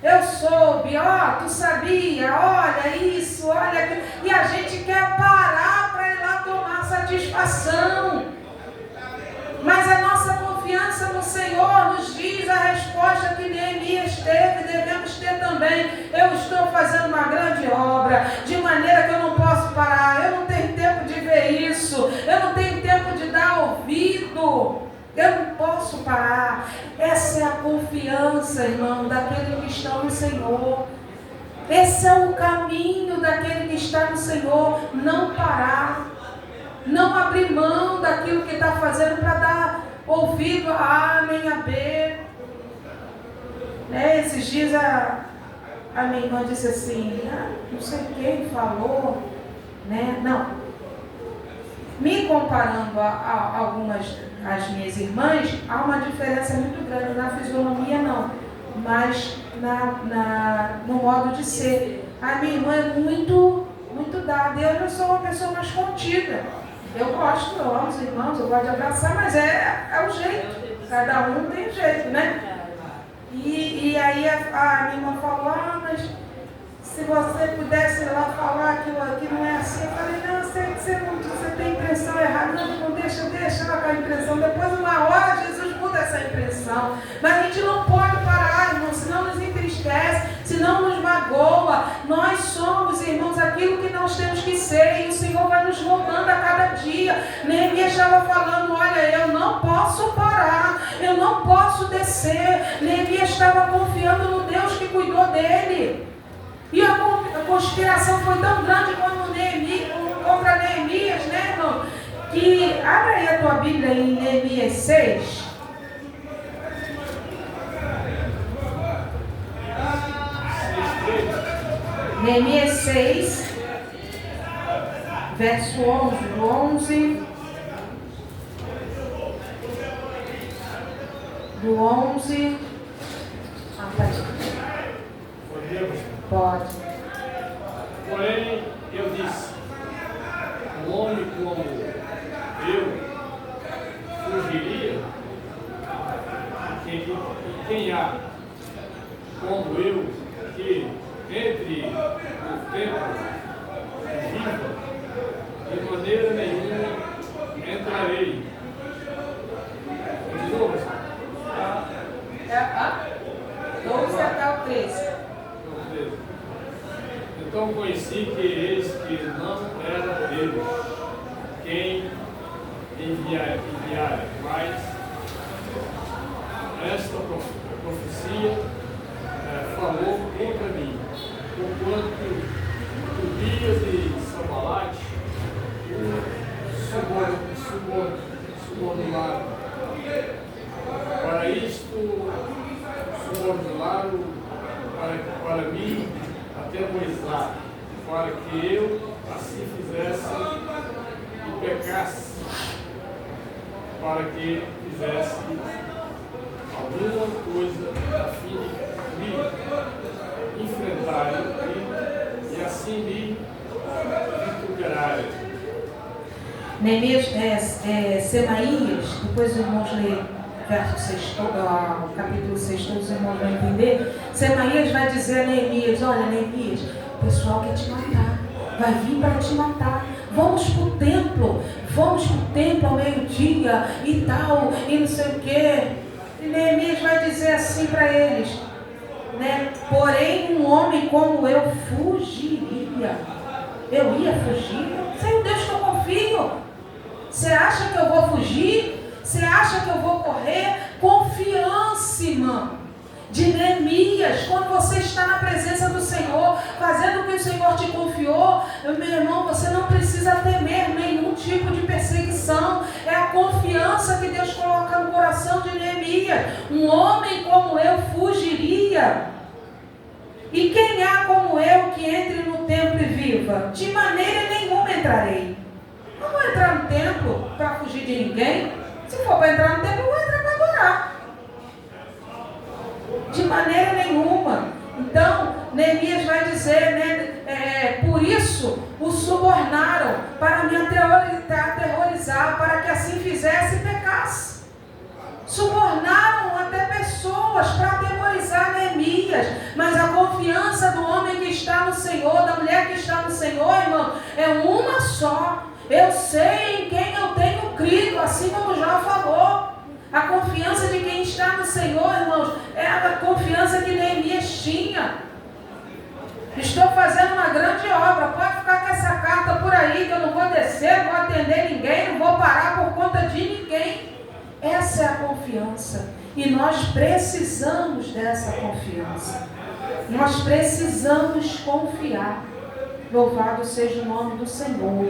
[SPEAKER 1] eu soube, tu sabia, olha isso, olha aquilo. E a gente quer parar para ir lá tomar satisfação. Mas a nossa confiança no Senhor nos diz a resposta que Neemias teve, devemos ter também. Eu estou fazendo uma grande obra, de maneira que eu não posso parar, eu não tenho tempo de ver isso, eu não tenho tempo de dar ouvido. Eu não posso parar. Essa é a confiança, irmão, daquele que está no Senhor. Esse é o caminho daquele que está no Senhor. Não parar, não abrir mão daquilo que está fazendo para dar ouvido a A, nem a B. Esses dias a minha irmã disse assim, não sei quem falou, né? Não. Me comparando a algumas as minhas irmãs, há uma diferença muito grande na fisionomia, não, mas no modo de ser. A minha irmã é muito dada, eu já sou uma pessoa mais contida. Eu amo os irmãos, eu gosto de abraçar, mas é o jeito, cada um tem jeito, né? E aí a minha irmã falou, mas se você pudesse lá falar que não é assim. Eu falei, não, você tem impressão errada. Não, deixa ela com a impressão. Depois, uma hora, Jesus muda essa impressão. Mas a gente não pode parar, irmão, senão nos entristece, senão nos magoa. Nós somos, irmãos, aquilo que nós temos que ser, e o Senhor vai nos moldando a cada dia. Neemias estava falando, olha, eu não posso parar, eu não posso descer. Neemias estava confiando no Deus que cuidou dele. E a conspiração foi tão grande contra Neemias, né, irmão? Que, abre aí a tua Bíblia em Neemias 6. Neemias 6, verso 11. Do 11. Pode.
[SPEAKER 4] Porém, eu disse, um homem como eu fugiria, e quem há como eu que entre o templo viva, de maneira nenhuma entrarei. De novo,
[SPEAKER 1] 12 até o 13.
[SPEAKER 4] Então conheci que eis que não era Deus quem enviou diária, mas esta profecia falou contra mim, porquanto Tobias e Sanbalate subordinaram para isto, subordinaram para mim atemorizar, para que eu assim fizesse e pecasse, para que fizesse alguma coisa a fim de me enfrentarem e assim me vituperarem.
[SPEAKER 1] Neemias, Semaías, depois os irmãos lerem verso 6, o capítulo 6, todos os irmãos vão entender. Semaías vai dizer a Neemias: olha, Neemias, o pessoal quer te matar, vai vir para te matar. Vamos para o templo ao meio-dia e tal, e não sei o quê. E Neemias vai dizer assim para eles, né? Porém, um homem como eu fugiria. Eu ia fugir? Sei o Deus que eu confio. Você acha que eu vou fugir? Você acha que eu vou correr? Confiança, irmão, de Neemias, quando você está na presença do Senhor, fazendo o que o Senhor te confiou, meu irmão, você não precisa temer nenhum tipo de perseguição. É a confiança que Deus coloca no coração de Neemias. Um homem como eu fugiria. E quem há como eu que entre no templo e viva? De maneira nenhuma entrarei. Não vou entrar no templo para fugir de ninguém. Se for para entrar no templo, eu vou entrar para adorar. De maneira nenhuma. Então, Neemias vai dizer, né, por isso o subornaram para me aterrorizar, para que assim fizesse e pecasse. Subornaram até pessoas para atemorizar Neemias, mas a confiança do homem que está no Senhor, da mulher que está no Senhor, irmão, é uma só. Eu sei em quem eu tenho crido, assim como já falou. A confiança de quem está no Senhor, irmãos, é a confiança que Neemias tinha. Estou fazendo uma grande obra, pode ficar com essa carta por aí, que eu não vou descer, não vou atender ninguém, não vou parar por conta de ninguém. Essa é a confiança. E nós precisamos dessa confiança. Nós precisamos confiar. Louvado seja o nome do Senhor.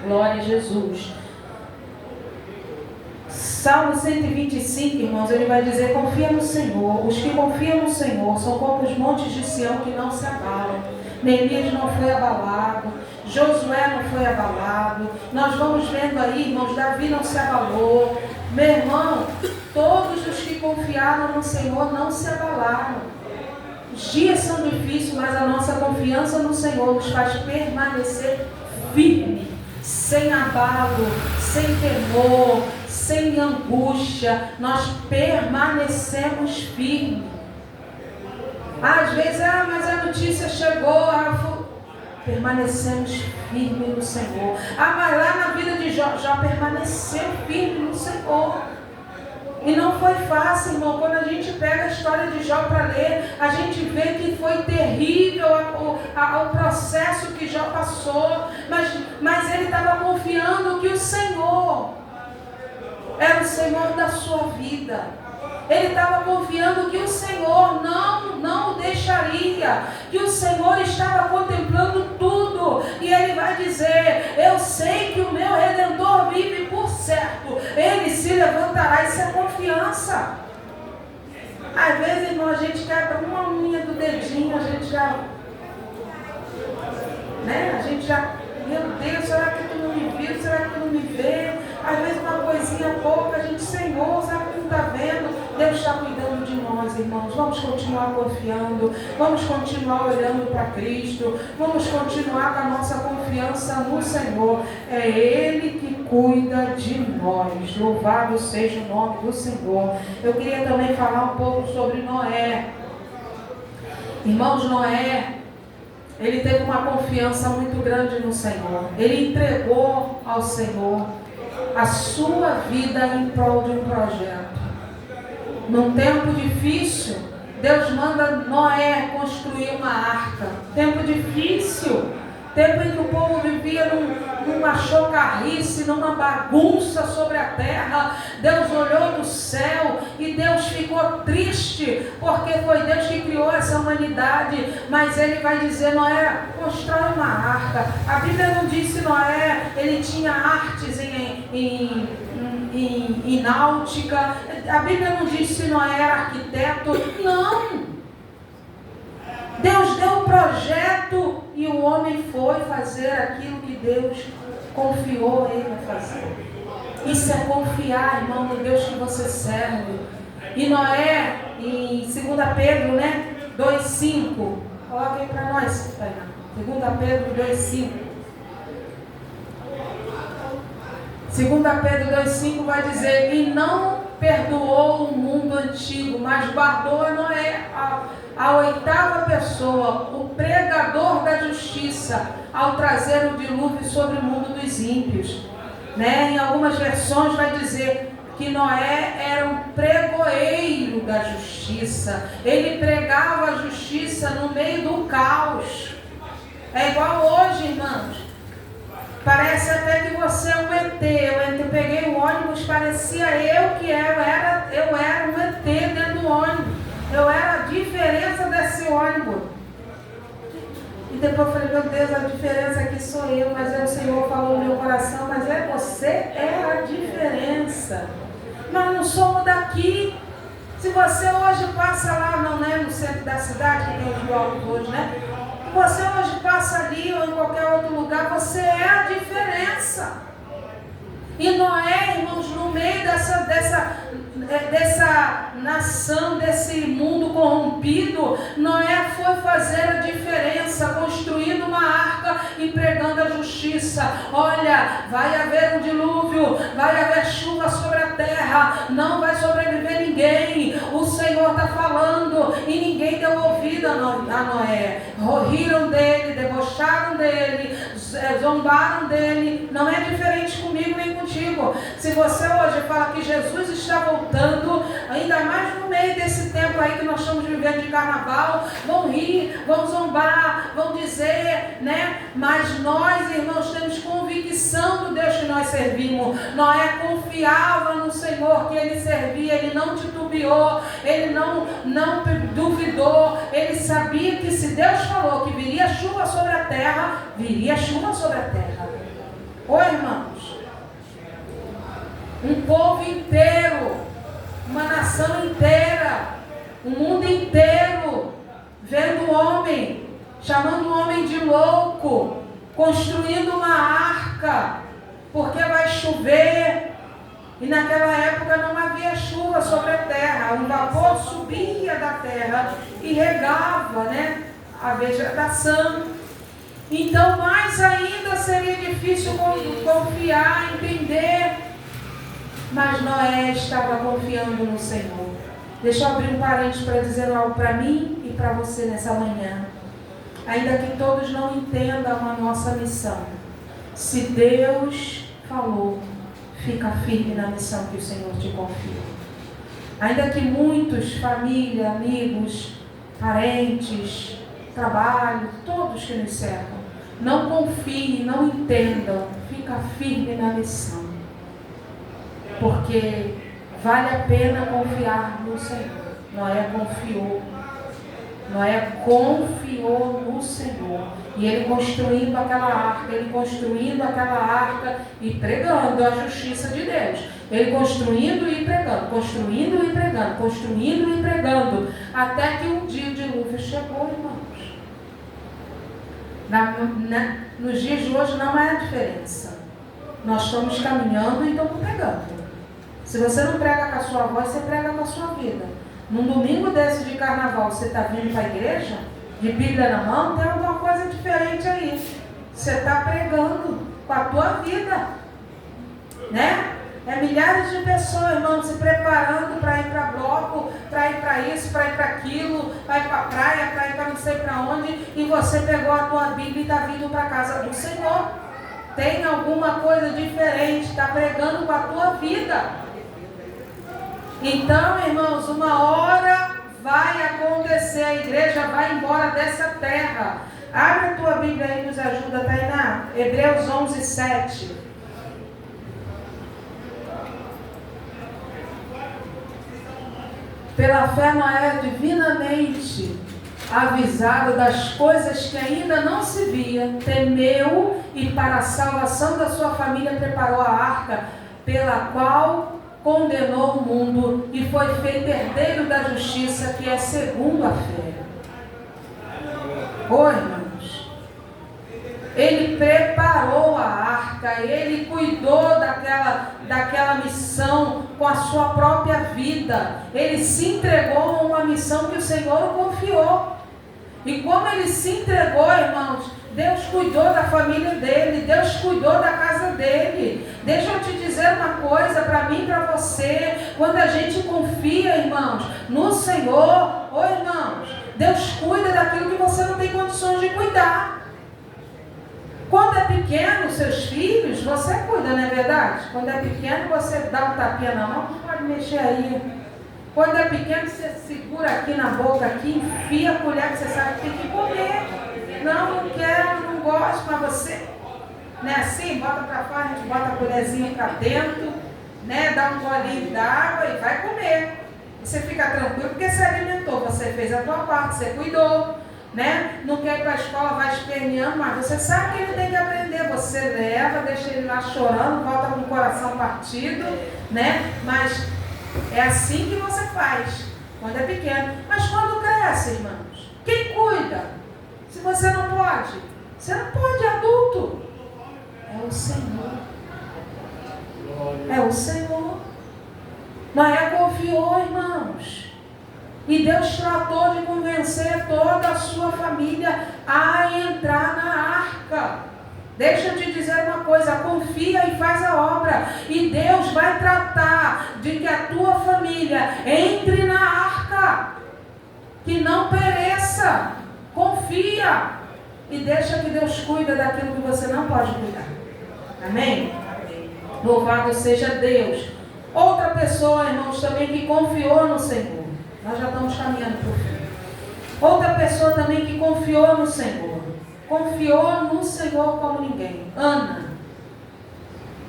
[SPEAKER 1] Glória a Jesus. Salmo 125, irmãos, ele vai dizer: confia no Senhor. Os que confiam no Senhor são como os montes de Sião que não se abalam. Neemias não foi abalado, Josué não foi abalado. Nós vamos vendo aí, irmãos, Davi não se abalou. Meu irmão, todos os que confiaram no Senhor não se abalaram. Os dias são difíceis, mas a nossa confiança no Senhor nos faz permanecer firme, sem abalo, sem temor, sem angústia. Nós permanecemos firmes. Às vezes, mas a notícia chegou, permanecemos firmes no Senhor. Mas lá na vida de Jó permaneceu firme no Senhor. E não foi fácil, irmão. Quando a gente pega a história de Jó para ler, a gente vê que foi terrível o processo que Jó passou. Mas ele estava confiando que o Senhor era o Senhor da sua vida. Ele estava confiando que o Senhor não o deixaria, que o Senhor estava contemplando tudo. E ele vai dizer: eu sei que o meu Redentor vive por certo, ele se levantará. Isso é confiança. Às vezes, irmão, a gente quebra uma unha do dedinho, a gente já, meu Deus, será que tu não me viu? Será que tu não me vê? Às vezes uma coisinha pouca, a gente, Senhor, será que tu não está vendo? Deus está cuidando de nós, irmãos. Vamos continuar confiando, vamos continuar olhando para Cristo, vamos continuar com a nossa confiança no Senhor. É Ele que cuida de nós. Louvado seja o nome do Senhor. Eu queria também falar um pouco sobre Noé. Irmãos, Noé, ele teve uma confiança muito grande no Senhor. Ele entregou ao Senhor a sua vida em prol de um projeto. Num tempo difícil, Deus manda Noé construir uma arca. Tempo difícil. tempo em que o povo vivia numa chocarrice, numa bagunça sobre a terra. Deus olhou do céu e Deus ficou triste, porque foi Deus que criou essa humanidade. Mas Ele vai dizer: Noé, constrói uma arca. A Bíblia não diz se Noé ele tinha artes em náutica. A Bíblia não diz se Noé era arquiteto. Não. Deus deu um projeto e o homem foi fazer aquilo que Deus confiou ele a fazer. Isso é confiar, irmão, no Deus que você serve. E Noé, em 2 Pedro, 2,5. Coloca aí para nós, 2 Pedro 2,5. 2 Pedro 2,5 vai dizer: e não perdoou o mundo antigo, mas guardou a Noé, a oitava pessoa, o pregador da justiça, ao trazer o dilúvio sobre o mundo dos ímpios. Em algumas versões vai dizer que Noé era um pregoeiro da justiça. Ele pregava a justiça no meio do caos. É igual hoje, irmãos. Parece até que você é um ET. Eu peguei o ônibus, parecia eu era um ET dentro do ônibus. Eu era a diferença desse ônibus. E depois eu falei: meu Deus, a diferença aqui sou eu. Mas o Senhor falou no meu coração: mas você é a diferença. Nós não somos daqui. Se você hoje passa lá, no centro da cidade, que tem os blocos hoje, você hoje passa ali ou em qualquer outro lugar, você é a diferença. E Noé, irmãos, no meio dessa nação, desse mundo corrompido, Noé foi fazer a diferença, construindo uma arca e pregando a justiça. Olha, vai haver um dilúvio, vai haver chuva sobre a terra, não vai sobreviver ninguém. O Senhor está falando e ninguém deu ouvido a Noé. Riram dele, debocharam dele, zombaram dele. Não é diferente comigo nem contigo. Se você hoje fala que Jesus está voltando, ainda mais no meio desse tempo aí que nós estamos vivendo de carnaval, vão rir, vão zombar, vão dizer, mas nós, irmãos, temos convicção do Deus que nós servimos. Noé confiava no Senhor que ele servia, ele não titubeou, ele não duvidou, ele sabia que se Deus falou que viria chuva sobre a terra, viria chuva sobre a terra. Irmãos, um povo inteiro, uma nação inteira, o mundo inteiro, vendo o homem, chamando o homem de louco, construindo uma arca, porque vai chover. E naquela época não havia chuva sobre a terra, o vapor subia da terra e regava, a vegetação. Então, mais ainda seria difícil confiar, entender. Mas Noé estava confiando no Senhor. Deixa eu abrir um parênteses para dizer algo para mim e para você nessa manhã. Ainda que todos não entendam a nossa missão, se Deus falou, fica firme na missão que o Senhor te confiou. Ainda que muitos, família, amigos, parentes, trabalho, todos que nos cercam, não confiem, não entendam, fica firme na missão. Porque vale a pena confiar no Senhor. Noé confiou no Senhor. E ele construindo aquela arca e pregando a justiça de Deus. Ele construindo e pregando, até que um dia o dilúvio chegou, irmãos. Nos dias de hoje não há diferença. Nós estamos caminhando e estamos pregando. Se você não prega com a sua voz, você prega com a sua vida. Num domingo desse de carnaval, você está vindo para a igreja, de Bíblia na mão, tem alguma coisa diferente aí. Você está pregando com a tua vida. É milhares de pessoas, irmãos, se preparando para ir para bloco, para ir para isso, para ir para aquilo, para ir para a praia, para ir para não sei para onde, e você pegou a tua Bíblia e está vindo para a casa do Senhor. Tem alguma coisa diferente, está pregando com a tua vida. Então, irmãos, uma hora vai acontecer, a igreja vai embora dessa terra. Abre a tua Bíblia aí e nos ajuda, Tainá. Hebreus 11, 7. Pela fé Noé divinamente avisado das coisas que ainda não se via, temeu e para a salvação da sua família preparou a arca, pela qual condenou o mundo e foi feito herdeiro da justiça, que é segundo a fé. Ô irmãos, ele preparou a arca, ele cuidou daquela missão com a sua própria vida. Ele se entregou a uma missão que o Senhor o confiou. E como ele se entregou, irmãos, Deus cuidou da família dele, Deus cuidou da casa dele. Deixa eu te dizer uma coisa para mim e para você. Quando a gente confia, irmãos, no Senhor, ô irmãos, Deus cuida daquilo que você não tem condições de cuidar. Quando é pequeno, seus filhos, você cuida, não é verdade? Quando é pequeno, você dá um tapinha na mão, não pode mexer aí. Quando é pequeno, você segura aqui na boca, aqui, enfia a colher, que você sabe que tem que comer. Não quero, não gosto, mas você, não é assim? Bota para fora, a gente bota a colherzinha para dentro, né? Dá um golinho d'água e vai comer. Você fica tranquilo porque você alimentou, você fez a tua parte, você cuidou. Né? Não quer ir para a escola, vai esperneando, mas você sabe que ele tem que aprender. Você leva, deixa ele lá chorando, volta com o coração partido, né? Mas é assim que você faz quando é pequeno. Mas quando cresce, irmãos, quem cuida? Se você não pode, você não pode, adulto. É o Senhor. É o Senhor. Noé confiou, irmãos. E Deus tratou de convencer toda a sua família a entrar na arca. Deixa eu te dizer uma coisa, confia e faz a obra. E Deus vai tratar de que a tua família entre na arca. Que não pereça. Confia. E deixa que Deus cuida daquilo que você não pode cuidar. Amém? Louvado seja Deus. Outra pessoa, irmãos, também que confiou no Senhor. Nós já estamos caminhando para o fim. Outra pessoa também que confiou no Senhor. Confiou no Senhor como ninguém. Ana.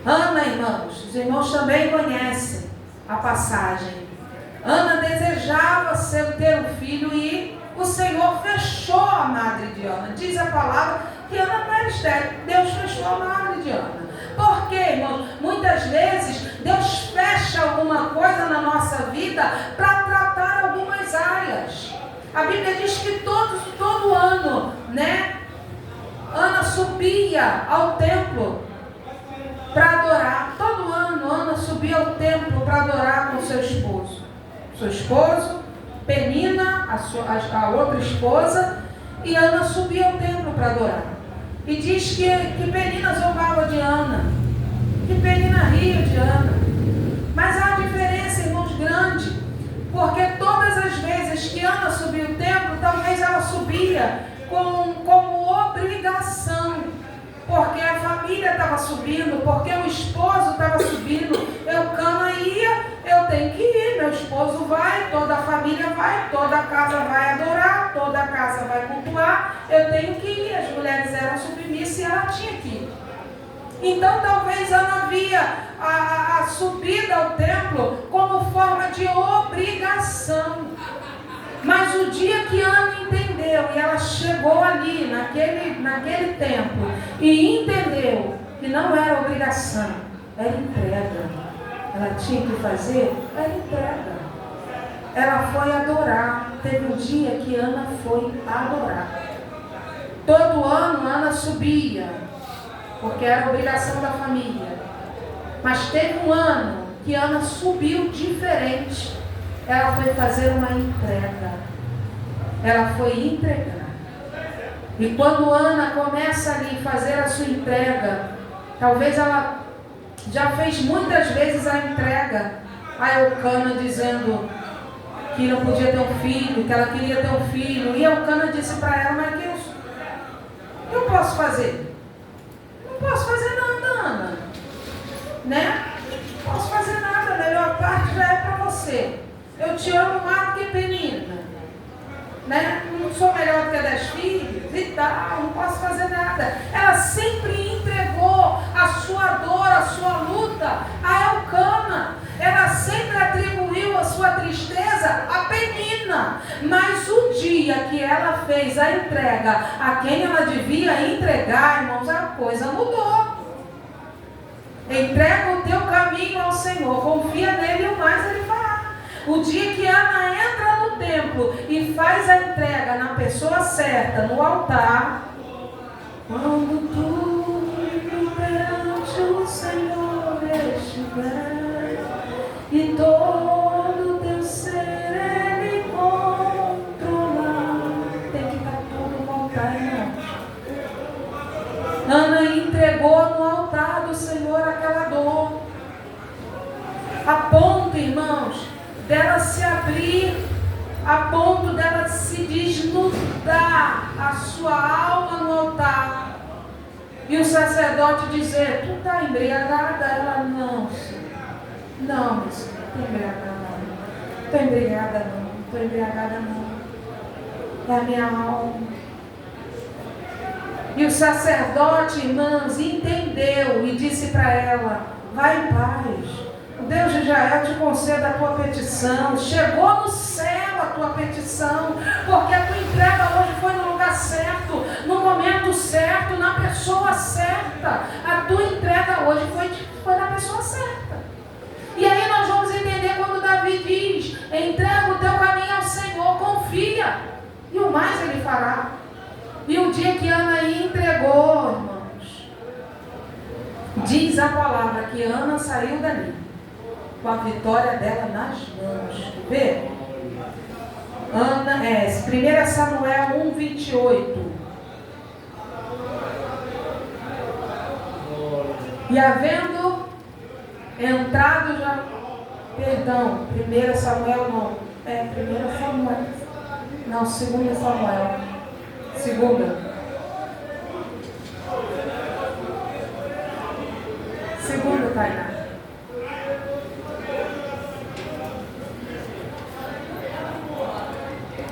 [SPEAKER 1] Ana, irmãos. Os irmãos também conhecem a passagem. Ana desejava ter um filho e o Senhor fechou a madre de Ana. Diz a palavra que Ana não era estéril. Deus fechou a madre de Ana. Por quê, irmãos? Muitas vezes Deus fecha alguma coisa na nossa vida para tratar algumas áreas. A Bíblia diz que todo ano, né? Ana subia ao templo para adorar. Todo ano Ana subia ao templo para adorar com seu esposo. Seu esposo, Penina, a outra esposa, e Ana subia ao templo para adorar. E diz que Penina zombava de Ana, que Penina ria de Ana. Mas há uma diferença, irmãos, grande, porque todas as vezes que Ana subia o templo, talvez ela subia como obrigação, porque a família estava subindo, porque o esposo estava subindo. Eucana ia, eu tenho que ir, meu esposo vai, toda a família vai, toda a casa vai adorar, toda a casa vai cultuar, eu tenho que ir. As mulheres eram submissas e ela tinha que ir. Então talvez Ana via a subida ao templo como forma de obrigação. Mas o dia que Ana entendeu e ela chegou ali naquele templo e entendeu que não era obrigação, era entrega. Ela tinha que fazer, era entrega. Ela foi adorar. Teve um dia que Ana foi adorar. Todo ano Ana subia, porque era obrigação da família. Mas teve um ano que Ana subiu diferente. Ela foi fazer uma entrega. Ela foi entregar. E quando Ana começa ali a fazer a sua entrega, talvez ela já fez muitas vezes a entrega a Eucana, dizendo que não podia ter um filho, que ela queria ter um filho. E Eucana disse para ela: mas o que eu posso fazer? Não posso fazer nada, Ana. Né? Não posso fazer nada, a melhor parte já é para você. Eu te amo mais do que Penina. Né? sou melhor do que 10 filhos e tal, não posso fazer nada. Ela sempre entregou a sua dor, a sua luta a Elcana. Ela sempre atribuiu a sua tristeza a Penina. Mas o dia que ela fez a entrega a quem ela devia entregar, irmãos, a coisa mudou. Entrega o teu caminho ao Senhor, confia nele e o mais ele fará. O dia que Ana entra no templo e faz a entrega na pessoa certa, no altar, quando tu perante o Senhor estiver e todo o teu ser ele controlar, tem que estar tudo no altar, irmãos. Ana entregou no altar do Senhor aquela dor, a ponto, irmãos, dela se abrir, a ponto dela se desnudar a sua alma no altar. E o sacerdote dizer: tu está embriagada? Ela: não, Senhor. Não, meu Senhor, não estou embriagada não. Estou embriagada não, estou embriagada não. É a minha alma. E o sacerdote, irmãos, entendeu e disse para ela: vai em paz. O Deus de Israel te conceda a tua petição. Chegou no céu a tua petição, porque a tua entrega hoje foi no lugar certo, no momento certo, na pessoa certa. A tua entrega hoje foi na pessoa certa. E aí nós vamos entender quando Davi diz: entrega o teu caminho ao Senhor, confia, e o mais ele fará. E o dia que Ana entregou, irmãos, diz a palavra que Ana saiu dali com a vitória dela nas mãos. Vê? Ana, 1 Samuel 1:28. E havendo entrado já, perdão, 1 Samuel não, 1 Samuel, não, 2 Samuel, segunda, Tainá.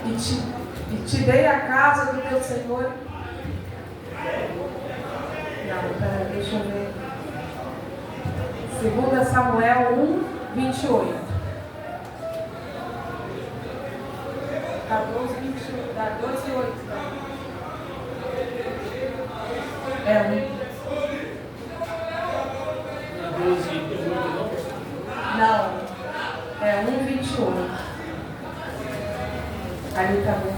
[SPEAKER 1] E te dei a casa do teu Senhor. Não, peraí, deixa eu ver. 2 Samuel 1:28. 12:8. É 1. Não, é 1:28. Ali está bom.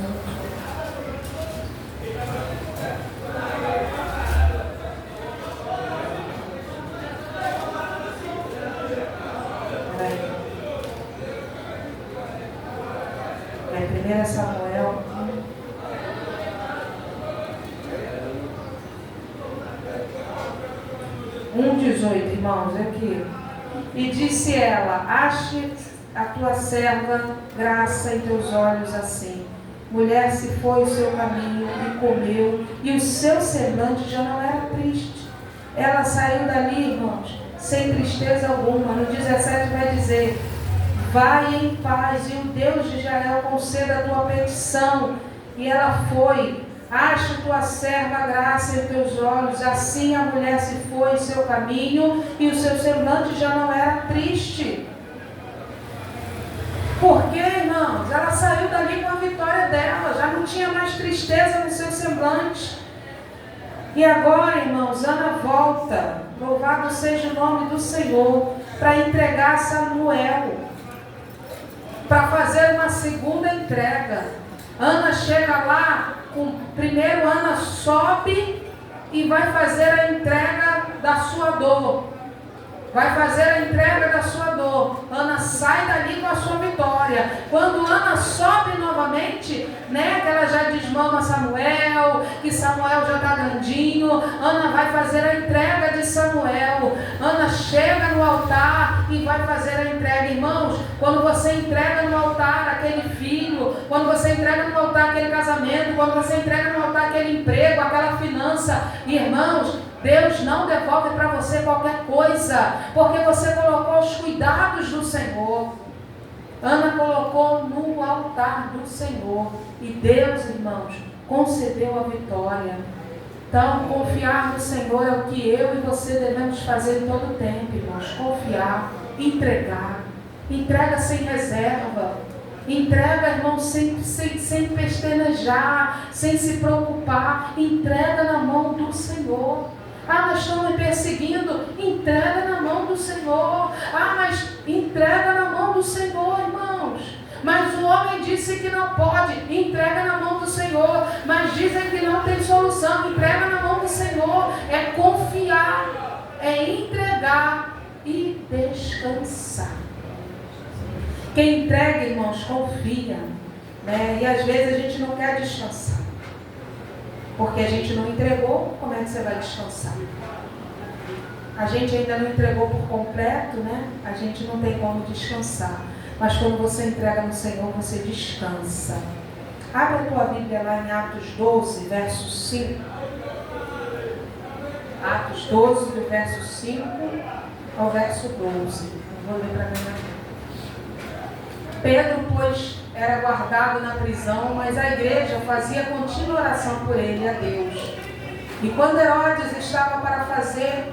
[SPEAKER 1] É 1 Samuel 1:18, irmãos, aqui. E disse ela: ache a tua serva graça em teus olhos assim. Mulher se foi o seu caminho e comeu, e o seu semblante já não era triste. Ela saiu dali, irmãos, sem tristeza alguma. No 17 vai dizer: vai em paz, e o Deus de Israel conceda a tua petição. E ela foi: ache tua serva graça em teus olhos. Assim a mulher se foi em seu caminho, e o seu semblante já não era triste. Porque, irmãos, ela saiu dali com a vitória dela, já não tinha mais tristeza no seu semblante. E agora, irmãos, Ana volta, louvado seja o nome do Senhor, para entregar Samuel, para fazer uma segunda entrega. Ana chega lá, primeiro Ana sobe e vai fazer a entrega da sua dor. Vai fazer a entrega da sua dor. Ana sai dali com a sua vitória. Quando Ana sobe novamente, né, que ela já desmama Samuel, que Samuel já está grandinho, Ana vai fazer a entrega de Samuel. Ana chega no altar e vai fazer a entrega. Irmãos, quando você entrega no altar aquele filho, quando você entrega no altar aquele casamento, quando você entrega no altar aquele emprego, aquela finança, irmãos, Deus não devolve para você qualquer coisa, porque você colocou os cuidados do Senhor. Ana colocou no altar do Senhor. E Deus, irmãos, concedeu a vitória. Então, confiar no Senhor é o que eu e você devemos fazer em todo o tempo, irmãos. Confiar, entregar. Entrega sem reserva. Entrega, irmão, sem pestanejar, sem se preocupar. Entrega na mão do Senhor. Ah, mas estão me perseguindo. Entrega na mão do Senhor. Ah, mas entrega na mão do Senhor, irmãos. Mas o homem disse que não pode. Entrega na mão do Senhor. Mas dizem que não tem solução. Entrega na mão do Senhor. É confiar, é entregar e descansar. Quem entrega, irmãos, confia, né? E às vezes a gente não quer descansar. Porque a gente não entregou, como é que você vai descansar? A gente ainda não entregou por completo, né? A gente não tem como descansar. Mas quando você entrega no Senhor, você descansa. Abre a tua Bíblia lá em Atos 12, verso 5. Atos 12, do verso 5 ao verso 12. Não vou ler para mim. Pedro, pois, era guardado na prisão, mas a igreja fazia contínua oração por ele a Deus. E quando Herodes estava para fazer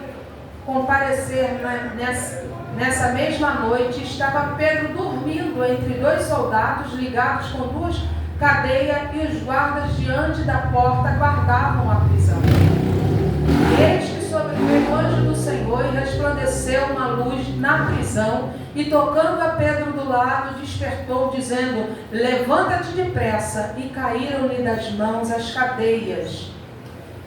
[SPEAKER 1] comparecer nessa mesma noite, estava Pedro dormindo entre dois soldados ligados com duas cadeias, e os guardas diante da porta guardavam a prisão. Eis que sobreveio o anjo do Senhor e resplandeceu uma luz na prisão, e tocando a Pedro do lado, despertou, dizendo: levanta-te depressa. E caíram-lhe das mãos as cadeias.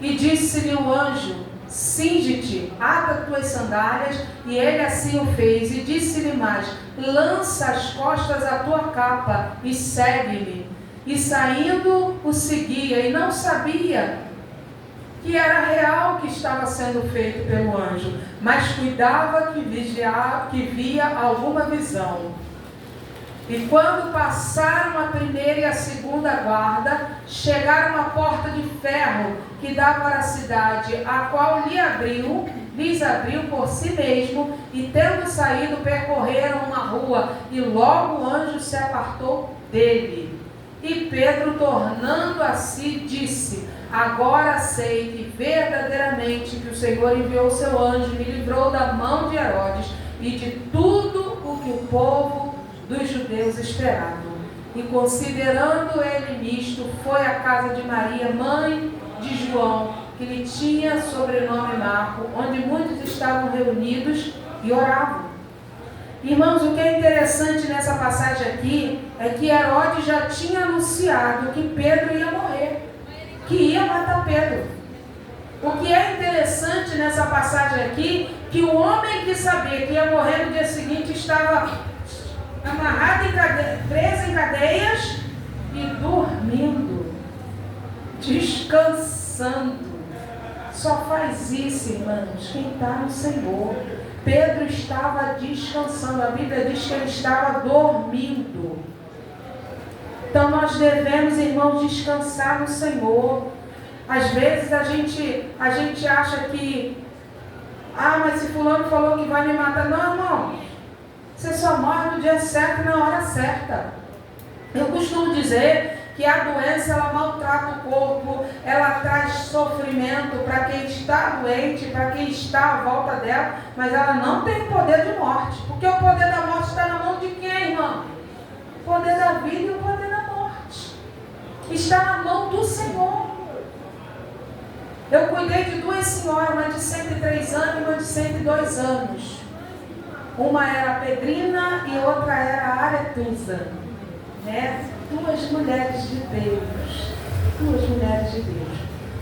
[SPEAKER 1] E disse-lhe o anjo: cinge-te, ata tuas sandálias. E ele assim o fez. E disse-lhe mais: lança às costas a tua capa e segue-me. E saindo o seguia, e não sabia que era real o que estava sendo feito pelo anjo, mas cuidava que via alguma visão. E quando passaram a primeira e a segunda guarda, chegaram à porta de ferro que dá para a cidade, a qual lhes abriu por si mesmo, e tendo saído, percorreram uma rua, e logo o anjo se apartou dele. E Pedro, tornando a si, disse: agora sei que verdadeiramente que o Senhor enviou seu anjo e me livrou da mão de Herodes e de tudo o que o povo dos judeus esperava. E considerando ele nisto, foi à casa de Maria, mãe de João, que lhe tinha sobrenome Marco, onde muitos estavam reunidos e oravam. Irmãos, o que é interessante nessa passagem aqui é que Herodes já tinha anunciado que Pedro ia morrer, que ia matar Pedro. O que é interessante nessa passagem aqui, que o homem que sabia que ia morrer no dia seguinte estava amarrado preso em cadeias e dormindo, descansando. Só faz isso, irmãos, quem está no Senhor. Pedro estava descansando. A Bíblia diz que ele estava dormindo. Então nós devemos, irmãos, descansar no Senhor. Às vezes a gente acha que, mas se fulano falou que vai me matar. Não, irmão. Você só morre no dia certo e na hora certa. Eu costumo dizer que a doença, ela maltrata o corpo, ela traz sofrimento para quem está doente, para quem está à volta dela, mas ela não tem poder de morte. Porque o poder da morte está na mão de quem, irmão? O poder da vida e o poder da morte está na mão do Senhor. Eu cuidei de duas senhoras, uma de 103 anos e uma de 102 anos. Uma era a Pedrina e outra era a Aretusa, né? Duas mulheres de Deus. Duas mulheres de Deus.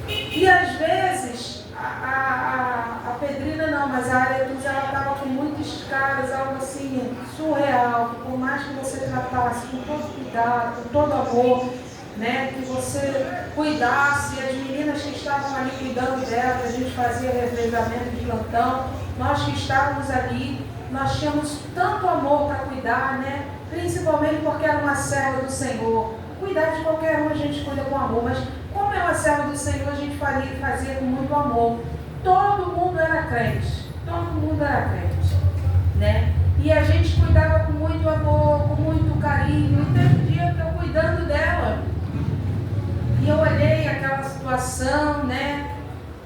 [SPEAKER 1] E às vezes, a Pedrina não, mas a Aretusa, ela estava com muitos escaras, algo assim surreal. Por mais que você tratasse com todo cuidado, com todo amor, né, que você cuidasse, as meninas que estavam ali cuidando dela, que a gente fazia revezamento de plantão, nós que estávamos ali, nós tínhamos tanto amor para cuidar, né? Principalmente porque era uma serva do Senhor. Cuidar de qualquer um a gente cuida com amor, mas como é uma serva do Senhor, a gente fazia com muito amor. Todo mundo era crente, né? E a gente cuidava com muito amor, com muito muito carinho. E teve um dia que eu cuidando dela. E eu olhei aquela situação, né?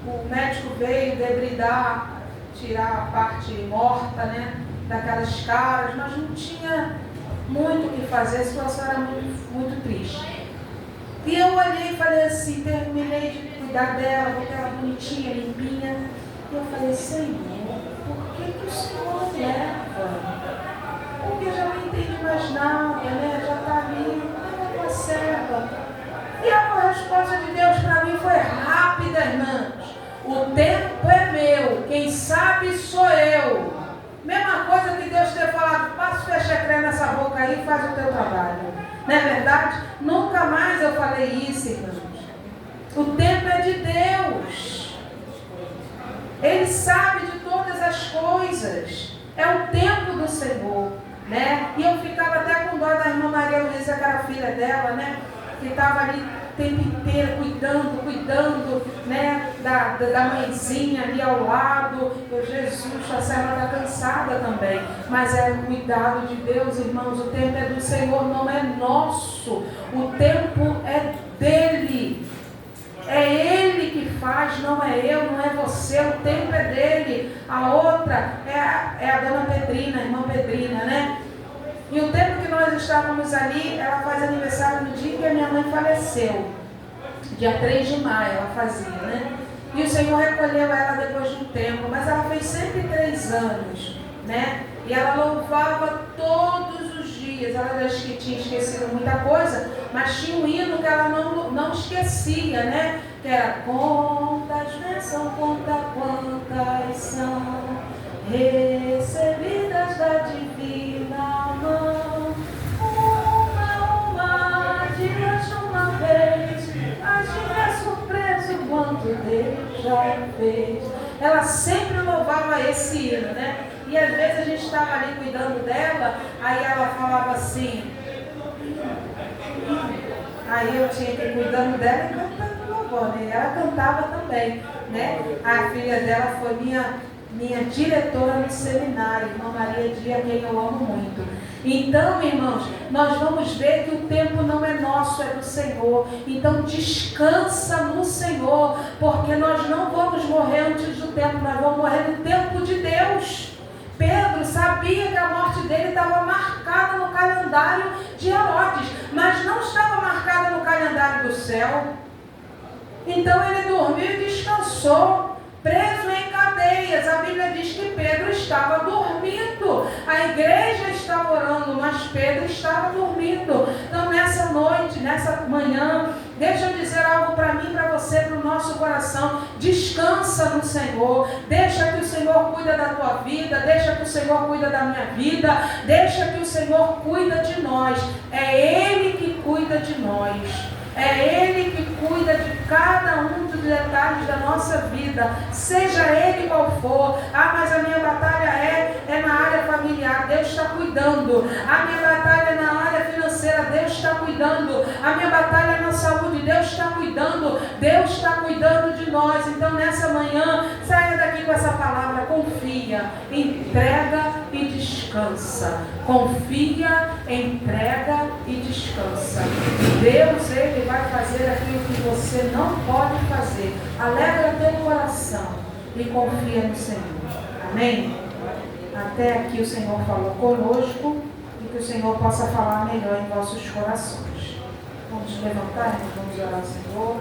[SPEAKER 1] O médico veio debridar, tirar a parte morta, né? Daquelas caras, mas não tinha muito o que fazer, a situação era muito, muito triste. E eu olhei e falei assim, terminei de cuidar dela, botei ela bonitinha, limpinha. E eu falei, Senhor, por que o Senhor não leva? Porque já não entende mais nada, né? Já está ali, leva a tua serva. E a resposta de Deus para mim foi rápida, irmãos. O tempo é meu, quem sabe sou eu. Mesma coisa que Deus ter falado, passa o fecha-crê nessa boca aí e faz o teu trabalho. Não é verdade? Nunca mais eu falei isso, irmãos. O tempo é de Deus. Ele sabe de todas as coisas. É o tempo do Senhor, né? E eu ficava até com dó da irmã Maria Luísa, que era filha dela, né? Que estava ali o tempo inteiro cuidando, né? Da mãezinha ali ao lado. Eu, Jesus, a serva está cansada também. Mas é o cuidado de Deus, irmãos. O tempo é do Senhor, não é nosso. O tempo é dele. É Ele que faz, não é eu, não é você, o tempo é dele. A outra é a dona Pedrina, a irmã Pedrina, né? E o tempo que nós estávamos ali, ela faz aniversário no dia que a minha mãe faleceu. Dia 3 de maio ela fazia, né? E o Senhor recolheu ela depois de um tempo, mas ela fez 103 anos, né? E ela louvava todos os dias. Ela já tinha esquecido muita coisa, mas tinha um hino que ela não esquecia, né? Que era: quantas bênçãos, conta quantas são recebidas da divina mão. Uma dias uma vez, a gente é surpreso quanto Deus já fez. Ela sempre louvava esse hino, né? E às vezes a gente estava ali cuidando dela, aí ela falava assim, aí eu tinha que ir cuidando dela e cantando louvor, né? Ela cantava também, né? A filha dela foi minha diretora no seminário, irmã Maria Dia, quem eu amo muito. Então, irmãos, nós vamos ver que o tempo não é nosso, é do Senhor. Então descansa no Senhor, porque nós não vamos morrer antes do tempo, nós vamos morrer no tempo de Deus. Pedro sabia que a morte dele estava marcada no calendário de Herodes, mas não estava marcada no calendário do céu. Então ele dormiu e descansou, preso em cadeias. A Bíblia diz que Pedro estava dormindo. A igreja estava orando, mas Pedro estava dormindo. Então nessa noite, nessa manhã, deixa eu dizer algo para mim, para você, para o nosso coração. Descansa no Senhor. Deixa que o Senhor cuida da tua vida. Deixa que o Senhor cuida da minha vida. Deixa que o Senhor cuida de nós. É Ele que cuida de nós. É Ele que cuida de cada um dos detalhes da nossa vida, seja Ele qual for. Ah, mas a minha batalha é na área familiar, Deus está cuidando. A minha batalha é na área financeira, Deus está cuidando. A minha batalha é na saúde, Deus está cuidando. Deus está cuidando de nós. Então nessa manhã, saia daqui com essa palavra: confia, entrega e descansa. Confia, entrega e descansa. Deus, Ele vai fazer aquilo que você não pode fazer. Alegra teu coração e confia no Senhor. Amém? Até aqui o Senhor falou conosco e que o Senhor possa falar melhor em vossos corações. Vamos levantar e vamos orar ao Senhor.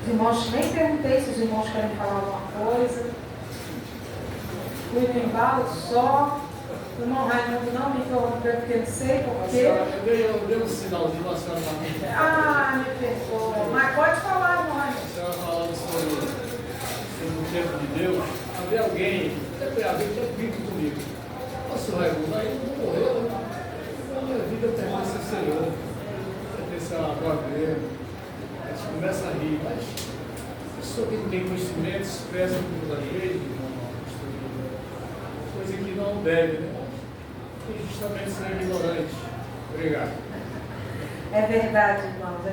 [SPEAKER 1] Os irmãos, nem perguntei se os irmãos querem falar alguma coisa. Fui no embalo só. O irmão Raimundo não me interrompeu porque não sei porquê.
[SPEAKER 5] Eu dei um sinalzinho a senhora para mim.
[SPEAKER 1] Ah, me perdoa. Mas pode falar, irmão Raimundo.
[SPEAKER 5] A senhora falando sobre o tempo de Deus. Havia alguém, alguém tinha vindo comigo. Nossa, Raimundo, aí não morreu. A minha vida pertence ao Senhor. Pertence a glória dele. A gente começa a rir, mas a pessoa que não tem conhecimento expressa muitas vezes, coisa que não deve, né? E justamente ser ignorante. Obrigado.
[SPEAKER 1] É verdade, irmãos.